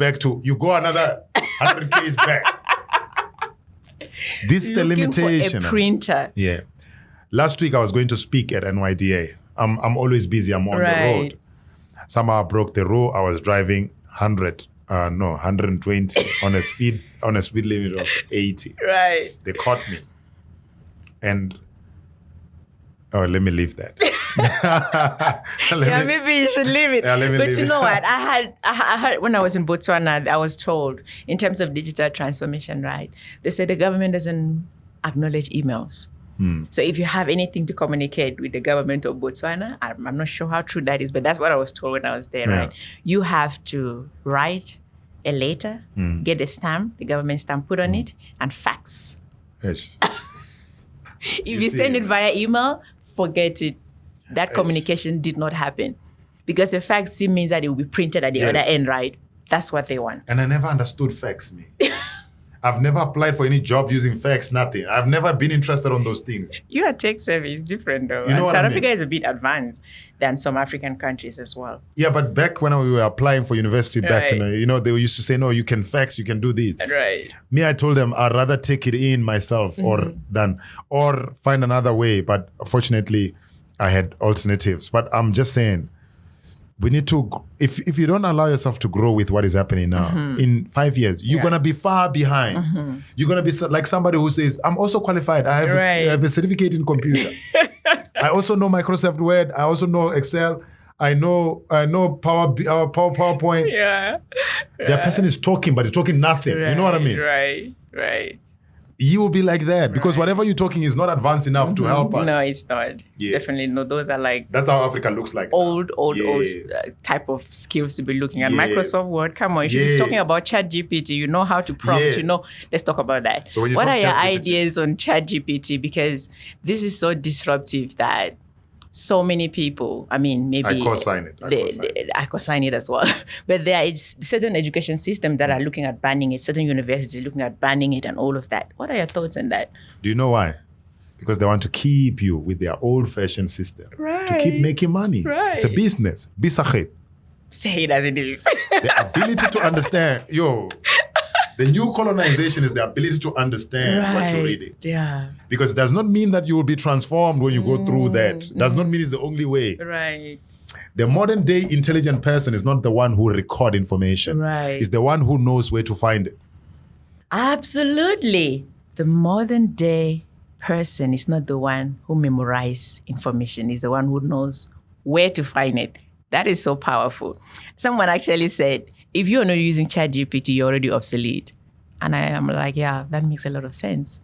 another 100 Ks back. This is the limitation. For a printer. Yeah. Last week I was going to speak at NYDA. I'm always busy. I'm on the road. Somehow I broke the rule. I was driving 120 on a speed limit of 80. Right. They caught me. And let me leave that. Maybe you should leave it. But you know what? I heard when I was in Botswana, I was told in terms of digital transformation, right? They said the government doesn't acknowledge emails. So if you have anything to communicate with the government of Botswana, I'm not sure how true that is, but that's what I was told when I was there, right? You have to write a letter, get a stamp, the government stamp put on it, and fax. Yes. If you send it via email, forget it. That communication did not happen. Because the fax still means that it will be printed at the other end, right? That's what they want. And I never understood fax, me. I've never applied for any job using fax, nothing. I've never been interested on those things. Your tech savvy is different though. You know and South I Africa mean? is a bit advanced than some African countries as well. Yeah, but back when we were applying for university back, they used to say, no, you can fax, you can do this. Right. Me, I told them I'd rather take it in myself or find another way. But fortunately, I had alternatives. But I'm just saying, we need to, if you don't allow yourself to grow with what is happening now, in 5 years, you're going to be far behind. You're going to be like somebody who says, I'm also qualified. I have a certificate in computer. I also know Microsoft Word. I also know Excel. I know PowerPoint. Yeah. The person is talking, but he's talking nothing. You know what I mean? Right. You will be like that because whatever you're talking is not advanced enough to help us. No, it's not. Yes. Definitely no. Those are like that's how Africa looks like. Old type of skills to be looking at. Microsoft Word. Come on, you should be talking about ChatGPT. You know how to prompt. You know. Let's talk about that. So what are your ideas on ChatGPT? Because this is so disruptive that so many people, I mean, maybe I co-sign it. I co-sign it as well. But there are certain education systems that are looking at banning it, certain universities looking at banning it and all of that. What are your thoughts on that? Do you know why? Because they want to keep you with their old-fashioned system. Right. To keep making money. Right. It's a business. Bisakhet. Say it as it is. The ability to understand, the new colonization is the ability to understand what you're reading. Yeah. Because it does not mean that you will be transformed when you go through that. It does not mean it's the only way. Right. The modern day intelligent person is not the one who record information. Right. It's the one who knows where to find it. Absolutely. The modern day person is not the one who memorizes information. It's the one who knows where to find it. That is so powerful. Someone actually said, if you're not using ChatGPT, you're already obsolete. And I am like, yeah, that makes a lot of sense.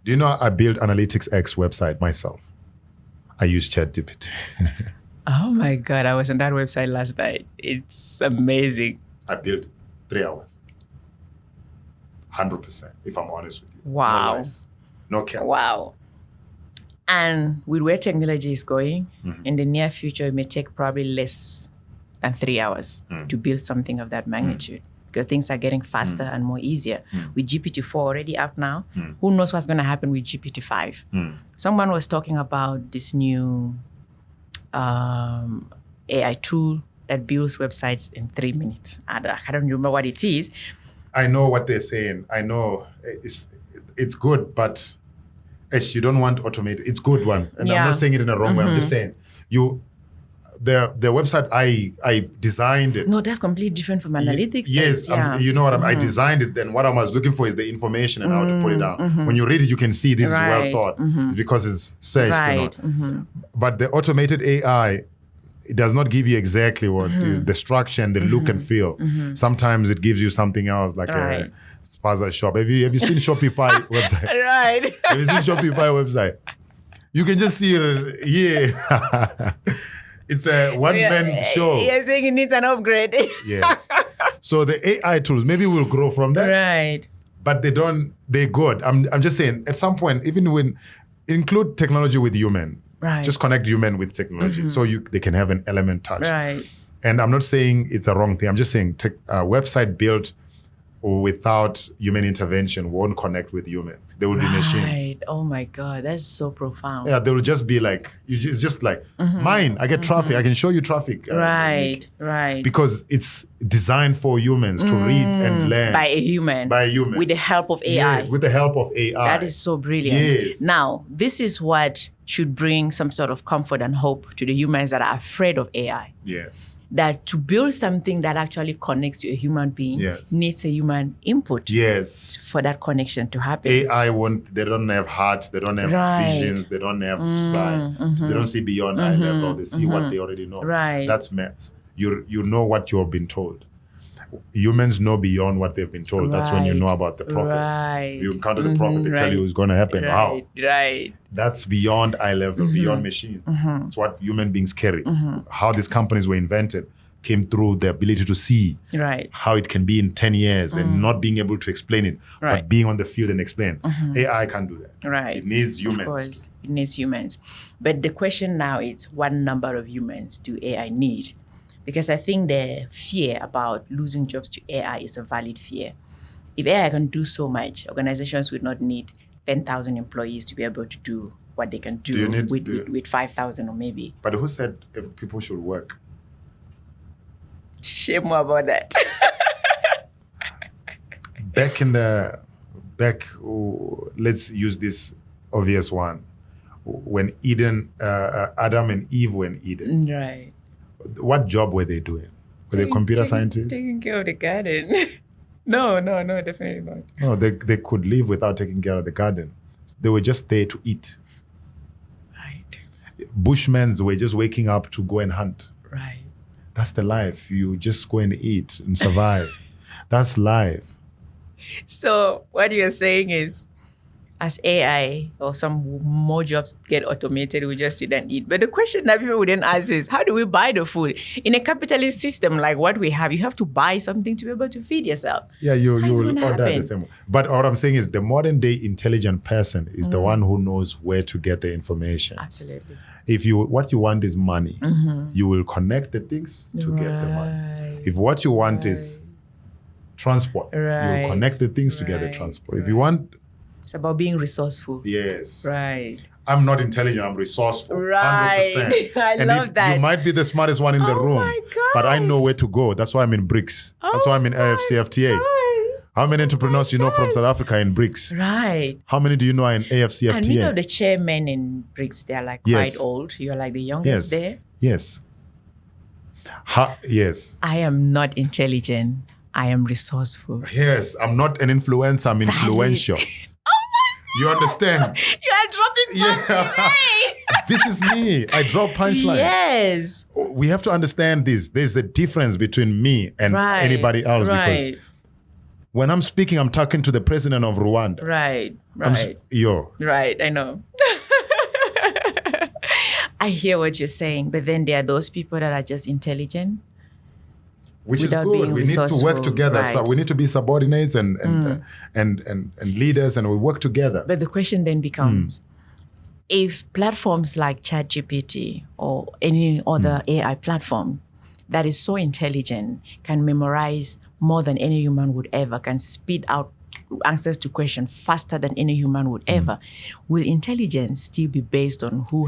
Do you know I built AnalyticsX website myself? I use ChatGPT. Oh my God, I was on that website last night. It's amazing. I built 3 hours. 100%, if I'm honest with you. Wow. No lies. No cap. Wow. And with where technology is going, in the near future, it may take probably less than 3 hours to build something of that magnitude because things are getting faster and more easier. With GPT-4 already out now, who knows what's going to happen with GPT-5? Someone was talking about this new AI tool that builds websites in 3 minutes. I don't remember what it is. I know what they're saying. I know it's good, but you don't want automated. It's good one. And I'm not saying it in a wrong way. I'm just saying the website I designed it. No, that's completely different from AnalyticsX. Yes, you know what I designed it. Then what I was looking for is the information and how to put it down. When you read it, you can see this is well thought. It's because it's searched. But the automated AI, it does not give you exactly what the structure and the look and feel. Sometimes it gives you something else, like a spaza shop. Have you seen Shopify website? Right. Have you seen Shopify website? You can just see it. Yeah. It's a one-man show. You're saying it needs an upgrade. Yes. So the AI tools, maybe we'll grow from that. Right. But they're good. I'm just saying, at some point, even when include technology with human, just connect human with technology so they can have an element touch. Right. And I'm not saying it's a wrong thing. I'm just saying website built without human intervention won't connect with humans. They will be machines. Right. Oh my God, that's so profound. Yeah, they will just be like, it's just like mine. I get traffic. I can show you traffic. Right. Because it's designed for humans to read and learn. By a human. With the help of AI. Yes, with the help of AI. That is so brilliant. Yes. Now, this is what should bring some sort of comfort and hope to the humans that are afraid of AI. Yes. That to build something that actually connects to a human being needs a human input. Yes. For that connection to happen. AI they don't have hearts, they don't have visions, they don't have sight. They don't see beyond eye level, they see what they already know. Right. That's maths. You know what you've been told. humans know beyond what they've been told. That's when you know about the prophets. Right. You encounter the prophet, they tell you what's going to happen. Wow. Right. That's beyond eye level, beyond machines. It's what human beings carry. How these companies were invented came through the ability to see how it can be in 10 years and not being able to explain it, but being on the field and explain. AI can't do that. Right. It needs humans. Of course, it needs humans. But the question now is, what number of humans do AI need? Because I think the fear about losing jobs to AI is a valid fear. If AI can do so much, organizations would not need 10,000 employees to be able to do what they can do with 5,000 or maybe. But who said if people should work? Share more about that. Let's use this obvious one. When Adam and Eve were in Eden. Right. What job were they doing? Were they computer scientists? Taking care of the garden. No, definitely not. No, they could live without taking care of the garden. They were just there to eat. Right. Bushmen were just waking up to go and hunt. Right. That's the life. You just go and eat and survive. That's life. So what you're saying is, as AI or some more jobs get automated, we just sit and eat. But the question that people wouldn't ask is, how do we buy the food? In a capitalist system like what we have, you have to buy something to be able to feed yourself. Yeah, you will order the same. But what I'm saying is the modern day intelligent person is the one who knows where to get the information. Absolutely. What you want is money, you will connect the things to get the money. If what you want is transport, you will connect the things to get the transport. If you want... It's about being resourceful. Yes. Right. I'm not intelligent, I'm resourceful. Right. 100%. I love that. You might be the smartest one in the room, my gosh. but I know where to go. That's why I'm in BRICS. That's why I'm in AFCFTA. How many entrepreneurs you know from South Africa in BRICS? Right. How many do you know in AFCFTA? And you know the chairmen in BRICS, they're like quite old. You're like the youngest there. Yes. Yes. I am not intelligent. I am resourceful. Yes. I'm not an influencer. I'm influential. You understand? You are dropping bombs today. This is me. I drop punchlines. Yes. We have to understand this. There's a difference between me and anybody else because when I'm speaking, I'm talking to the president of Rwanda. Right. Right, I know. I hear what you're saying, but then there are those people that are just intelligent. Which is good. We need to work together. Right. So we need to be subordinates and leaders, and we work together. But the question then becomes, if platforms like ChatGPT or any other AI platform that is so intelligent can memorize more than any human would ever, can spit out answers to questions faster than any human would ever, will intelligence still be based on who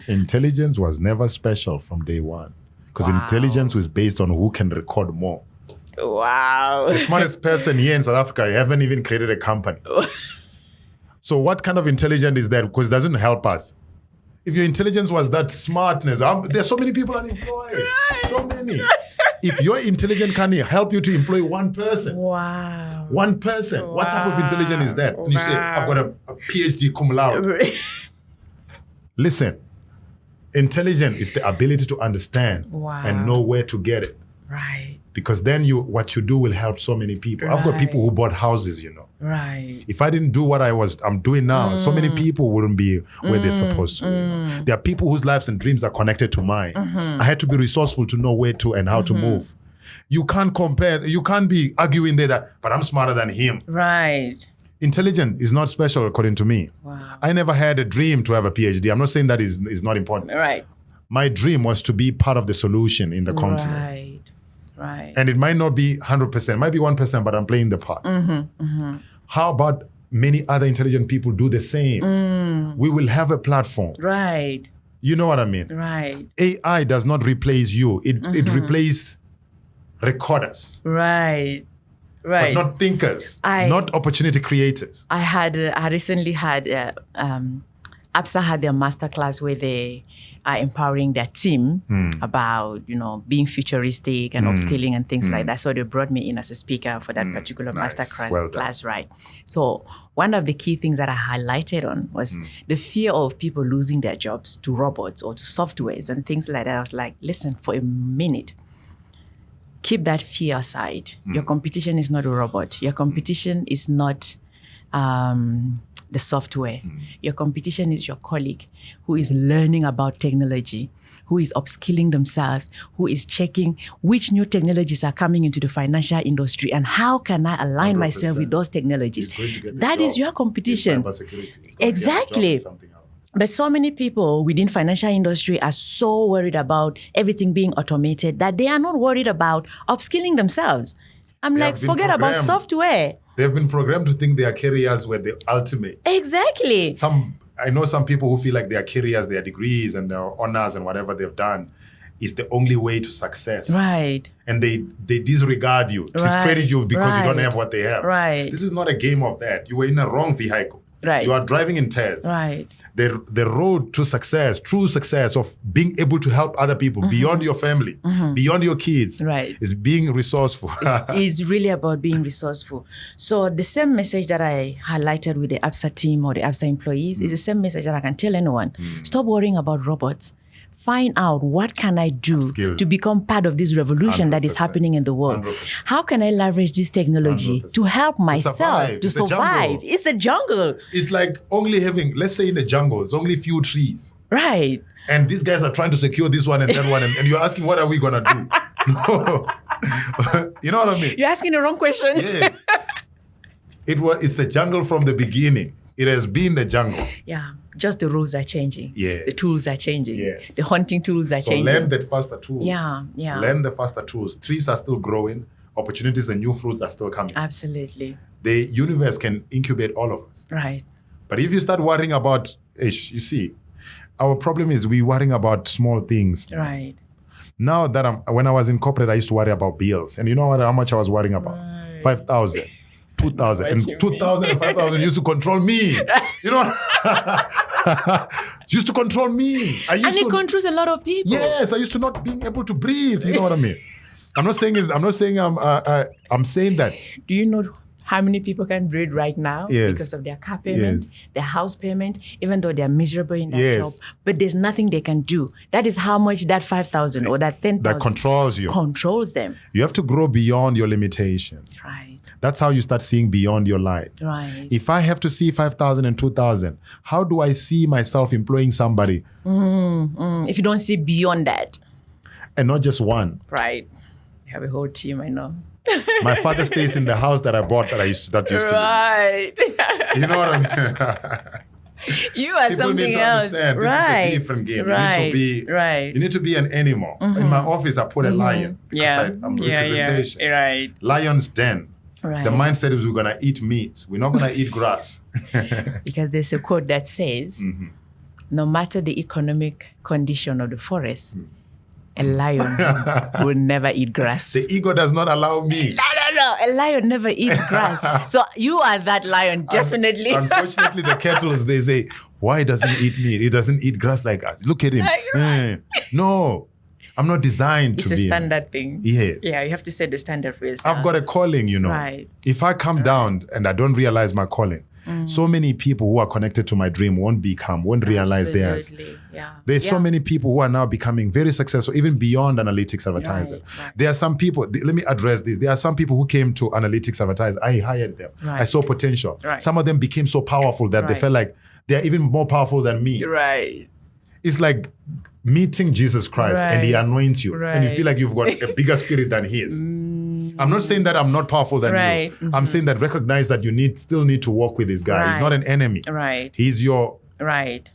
Intelligence was never special from day one. Because intelligence was based on who can record more. Wow. The smartest person here in South Africa haven't even created a company. So what kind of intelligence is that? Because it doesn't help us. If your intelligence was that smartness, there's so many people unemployed. Right. So many. If your intelligence can help you to employ one person. Wow. One person. Wow. What type of intelligence is that? And you say, I've got a PhD cum laude. Listen. Intelligence is the ability to understand and know where to get it. Right. Because then what you do will help so many people. I've got people who bought houses, Right. If I didn't do what I'm doing now, so many people wouldn't be where they're supposed to. There are people whose lives and dreams are connected to mine. I had to be resourceful to know where to and how to move. You can't compare. You can't be arguing there but I'm smarter than him. Right. Intelligence is not special according to me. Wow. I never had a dream to have a PhD. I'm not saying that is not important. Right. My dream was to be part of the solution in the continent. Right. And it might not be 100%, it might be 1%, but I'm playing the part. How about many other intelligent people do the same? We will have a platform. Right. You know what I mean? Right. AI does not replace you. It replaces recorders. Right. But not thinkers, not opportunity creators. I recently had, Absa had their masterclass where they are empowering their team about, being futuristic and upskilling and things like that. So they brought me in as a speaker for that particular masterclass, right? So one of the key things that I highlighted on was the fear of people losing their jobs to robots or to softwares and things like that. I was like, listen, for a minute, keep that fear aside. Your competition is not a robot. Your competition is not the software. Your competition is your colleague who is learning about technology, who is upskilling themselves, who is checking which new technologies are coming into the financial industry and how can I align 100%. myself with those technologies. He's going to get the That is job your in competition. cybersecurity. He's going to get the job Exactly. in something else. But so many people within financial industry are so worried about everything being automated that they are not worried about upskilling themselves. I'm They like, have been forget about programmed. software. They've been programmed to think their careers were the ultimate. Exactly. I know some people who feel like their careers, their degrees and their honors and whatever they've done is the only way to success. Right. And they disregard you, discredit you because you don't have what they have. Right. This is not a game of that. You were in a wrong vehicle. Right. You are driving in tears. Right. The road to success, true success of being able to help other people beyond your family, beyond your kids, Right. is being resourceful. It's really about being resourceful. So the same message that I highlighted with the Absa team or the Absa employees is the same message that I can tell anyone. Stop worrying about robots. Find out what can I do Upskill. to become part of this revolution that is 100%. happening in the world. 100%. How can I leverage this technology 100%. to help myself survive. to It's a survive? jungle. It's a jungle. It's like only having, let's say in the jungle, it's only few trees. Right. And these guys are trying to secure this one and that one. And you're asking, what are we going to do? No. You know what I mean? You're asking the wrong question. Yes. It's the jungle from the beginning. It has been the jungle. Yeah. Just the rules are changing. Yes. The tools are changing. Yes. The hunting tools are So changing. learn the faster tools. Yeah, yeah. Learn the faster tools. Trees are still growing. Opportunities and new fruits are still coming. Absolutely. The universe can incubate all of us. Right. But if you start worrying about, you see, our problem is we worrying about small things. Right. Now that when I was in corporate, I used to worry about bills. And you know how much I was worrying about? 5,000, 2,000. And 2,000 and 5,000 used to control me. You know? Used to control me. And it controls a lot of people. Yes, I used to not being able to breathe. You know what I mean? I'm saying that. Do you know how many people can breathe right now Yes. because of their car payment, Yes. their house payment, even though they're miserable in that Yes. job, but there's nothing they can do. That is how much that 5,000 or that 10,000 That controls you. controls them. You have to grow beyond your limitation. Right. That's how you start seeing beyond your light. Right. If I have to see 5,000 and 2,000, how do I see myself employing somebody If you don't see beyond that, and not just one? right? You have a whole team, I know. My father stays in the house that I bought that used to Right. be. You know what I mean? You are People something need to else. understand Right. this is a different game. Right. You need to be an animal. In my office, I put a lion because Yeah. I'm representation. Right. Lion's den. Right. The mindset is we're going to eat meat. We're not going to eat grass. Because there's a quote that says, no matter the economic condition of the forest, a lion will never eat grass. The ego does not allow me. No. A lion never eats grass. So you are that lion, definitely. Unfortunately, the kettles, they say, why doesn't he eat meat? He doesn't eat grass like us. Look at him. No, I'm not designed It's to a be. standard thing. Yeah. Yeah, you have to set the standard for yourself. I've got a calling, you know. Right. If I come down and I don't realize my calling, so many people who are connected to my dream won't realize theirs. Absolutely. Yeah. There's so many people who are now becoming very successful, even beyond analytics advertising. Right. There are some people, let me address this. There are some people who came to analytics advertising. I hired them. Right. I saw potential. Right. Some of them became so powerful that they Right. felt like they're even more powerful than me. Right. It's like meeting Jesus Christ and he Right. anoints you and you Right. feel like you've got a bigger spirit than his. I'm not saying that I'm not powerful than Right. you. I'm saying that recognize that you still need to work with this guy. He's Right. not an enemy. Right. He's your... Right.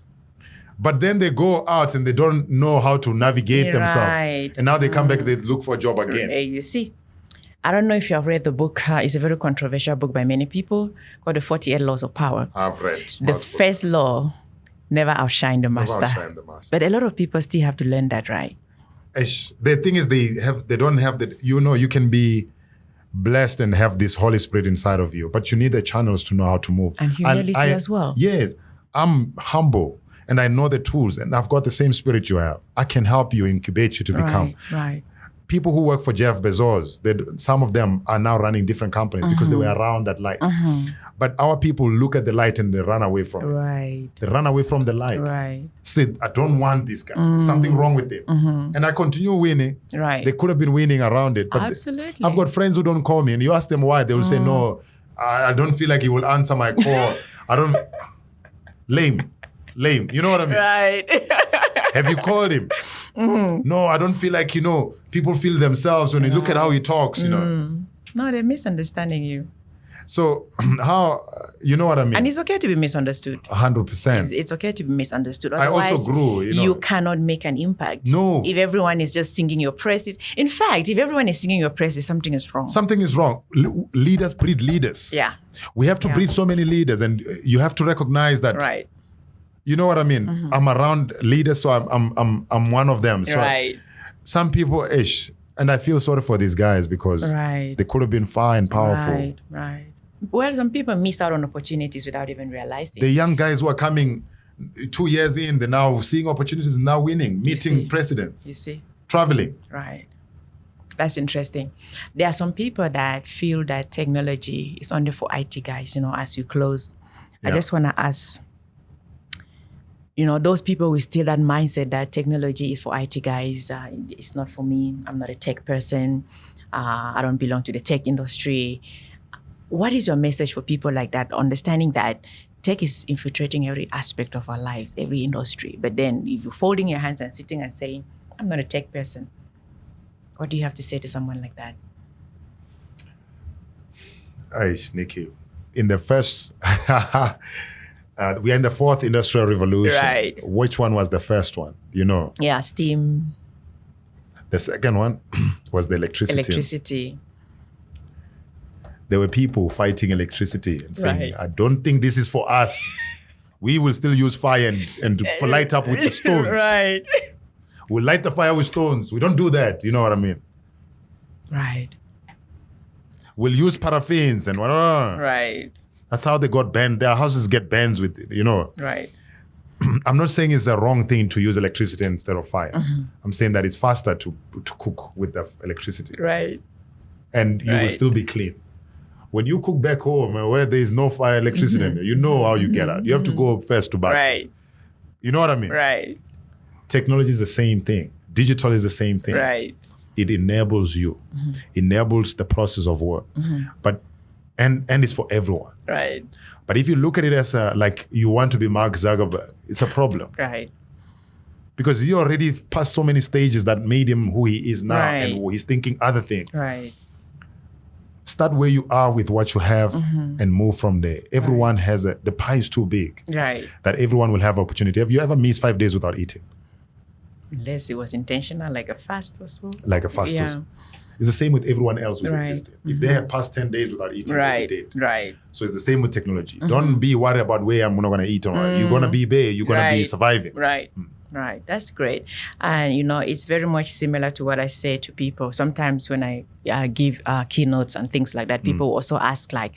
But then they go out and they don't know how to navigate themselves. Right. And now they come back, they look for a job again. Hey, you see. I don't know if you have read the book. It's a very controversial book by many people called The 48 Laws of Power. I've read. The multiple first times. law, never outshine the Never master. outshine the master. But a lot of people still have to learn that, right? The thing is they don't have the, you can be blessed and have this Holy Spirit inside of you, but you need the channels to know how to move. And humility as well. Yes. I'm humble and I know the tools and I've got the same spirit you have. I can help you, incubate you to become. Right. people who work for Jeff Bezos, some of them are now running different companies because they were around that light. But our people look at the light and they run away from it. Right. They run away from the light. Right. Say, I don't want this guy. Something wrong with him. And I continue winning. Right. They could have been winning around it. But Absolutely. I've got friends who don't call me, and you ask them why, they will say, no, I don't feel like he will answer my call. I don't... Lame. You know what I mean? Right. Have you called him? No, I don't feel like, people feel themselves when you look at how he talks, No, they're misunderstanding you. So how, you know what I mean? And it's okay to be misunderstood. 100%. It's okay to be misunderstood. I Otherwise, also grew, you cannot make an impact. No. If everyone is just singing your praises. In fact, if everyone is singing your praises, something is wrong. Something is wrong. Leaders breed leaders. Yeah. We have to breed so many leaders, and you have to recognize that. Right. You know what I mean? I'm around leaders, so I'm one of them. So Right. some people, and I feel sorry for these guys because Right. they could have been far and powerful. Right. Well, some people miss out on opportunities without even realizing. The young guys who are coming 2 years in, they're now seeing opportunities, now winning, meeting presidents, You see? traveling. Right. That's interesting. There are some people that feel that technology is only for IT guys, as you close. I just want to ask, those people with still that mindset that technology is for IT guys, it's not for me. I'm not a tech person. I don't belong to the tech industry. What is your message for people like that, understanding that tech is infiltrating every aspect of our lives, every industry? But then if you're folding your hands and sitting and saying, I'm not a tech person, what do you have to say to someone like that? Nicky, in the first, we are in the fourth industrial revolution. Right. Which one was the first one? Yeah, steam. The second one was the electricity. There were people fighting electricity and saying, I don't think this is for us. We will still use fire and light up with the stones. Right. We'll light the fire with stones. We don't do that. You know what I mean? Right. We'll use paraffins and whatever. Right. That's how they got banned. Their houses get banned with it, Right. I'm not saying it's a wrong thing to use electricity instead of fire. I'm saying that it's faster to cook with the electricity. Right. And you will still be clean. When you cook back home where there is no fire electricity, you know how you get out. You have to go first to bathroom. Right. You know what I mean? Right. Technology is the same thing. Digital is the same thing. Right. It enables you, enables the process of work. But and it's for everyone. Right. But if you look at it as like you want to be Mark Zuckerberg, it's a problem. Right. Because he already passed so many stages that made him who he is now, Right. and he's thinking other things. Right. Start where you are with what you have and move from there. Everyone has the pie is too big. Right. That everyone will have opportunity. Have you ever missed 5 days without eating? Unless it was intentional, like a fast or so. Like a fast Yeah. food. It's the same with everyone else who's Right. existing. If they had passed 10 days without eating, they did. Right. So it's the same with technology. Don't be worried about where I'm not going to eat or not. You're going to be there. You're going to be surviving. Right. Right. That's great. And, it's very much similar to what I say to people. Sometimes when I give keynotes and things like that, people also ask like,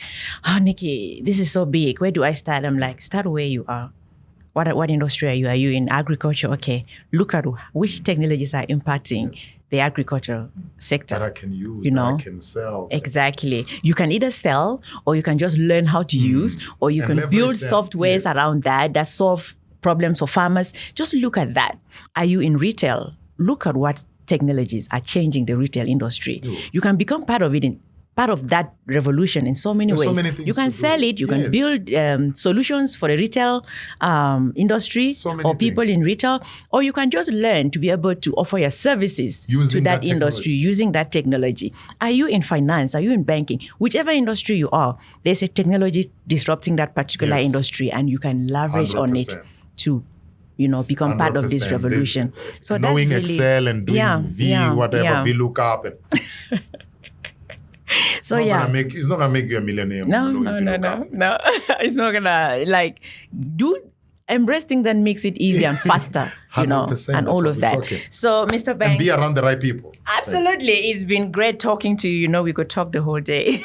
Nicky, this is so big. Where do I start? I'm like, start where you are. What industry are you? Are you in agriculture? Okay. Look at which technologies are impacting the agricultural sector. That I can use, that I can sell. Exactly. You can either sell or you can just learn how to use, or you And can leverage build them. softwares Yes. around that solve problems for farmers. Just look at that. Are you in retail? Look at what technologies are changing the retail industry. You can become part of it, part of that revolution in so many There's ways. so many things You can to sell do. it. You can Yes. build solutions for the retail industry So many or people things. in retail, or you can just learn to be able to offer your services Using to that that industry using that technology. Are you in finance? Are you in banking? Whichever industry you are, there's a technology disrupting that particular Yes. industry, and you can leverage on it 100%. to become part of this 100%. revolution. So knowing that's really, Excel and doing VLOOKUP. And So it's not gonna make you a millionaire. No. It's not gonna embrace things that makes it easier and faster. 100%, and all that's of what that. we're talking. So, Mr. Banks. And be around the right people. Absolutely. It's been great talking to you. We could talk the whole day.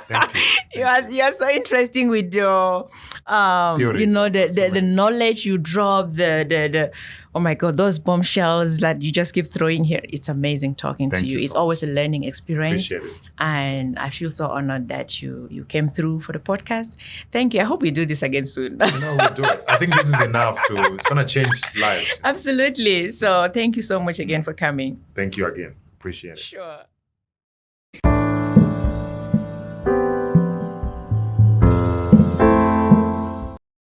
Thank you. You are so interesting with your, Theories, the knowledge you drop, the oh my God, those bombshells that you just keep throwing here. It's amazing talking to you. It's always a learning experience. Appreciate it. And I feel so honored that you came through for the podcast. Thank you. I hope we do this again soon. We'll do it. I think this is enough it's going to change lives. Absolutely. So thank you so much again for coming. Thank you again. Appreciate it. Sure.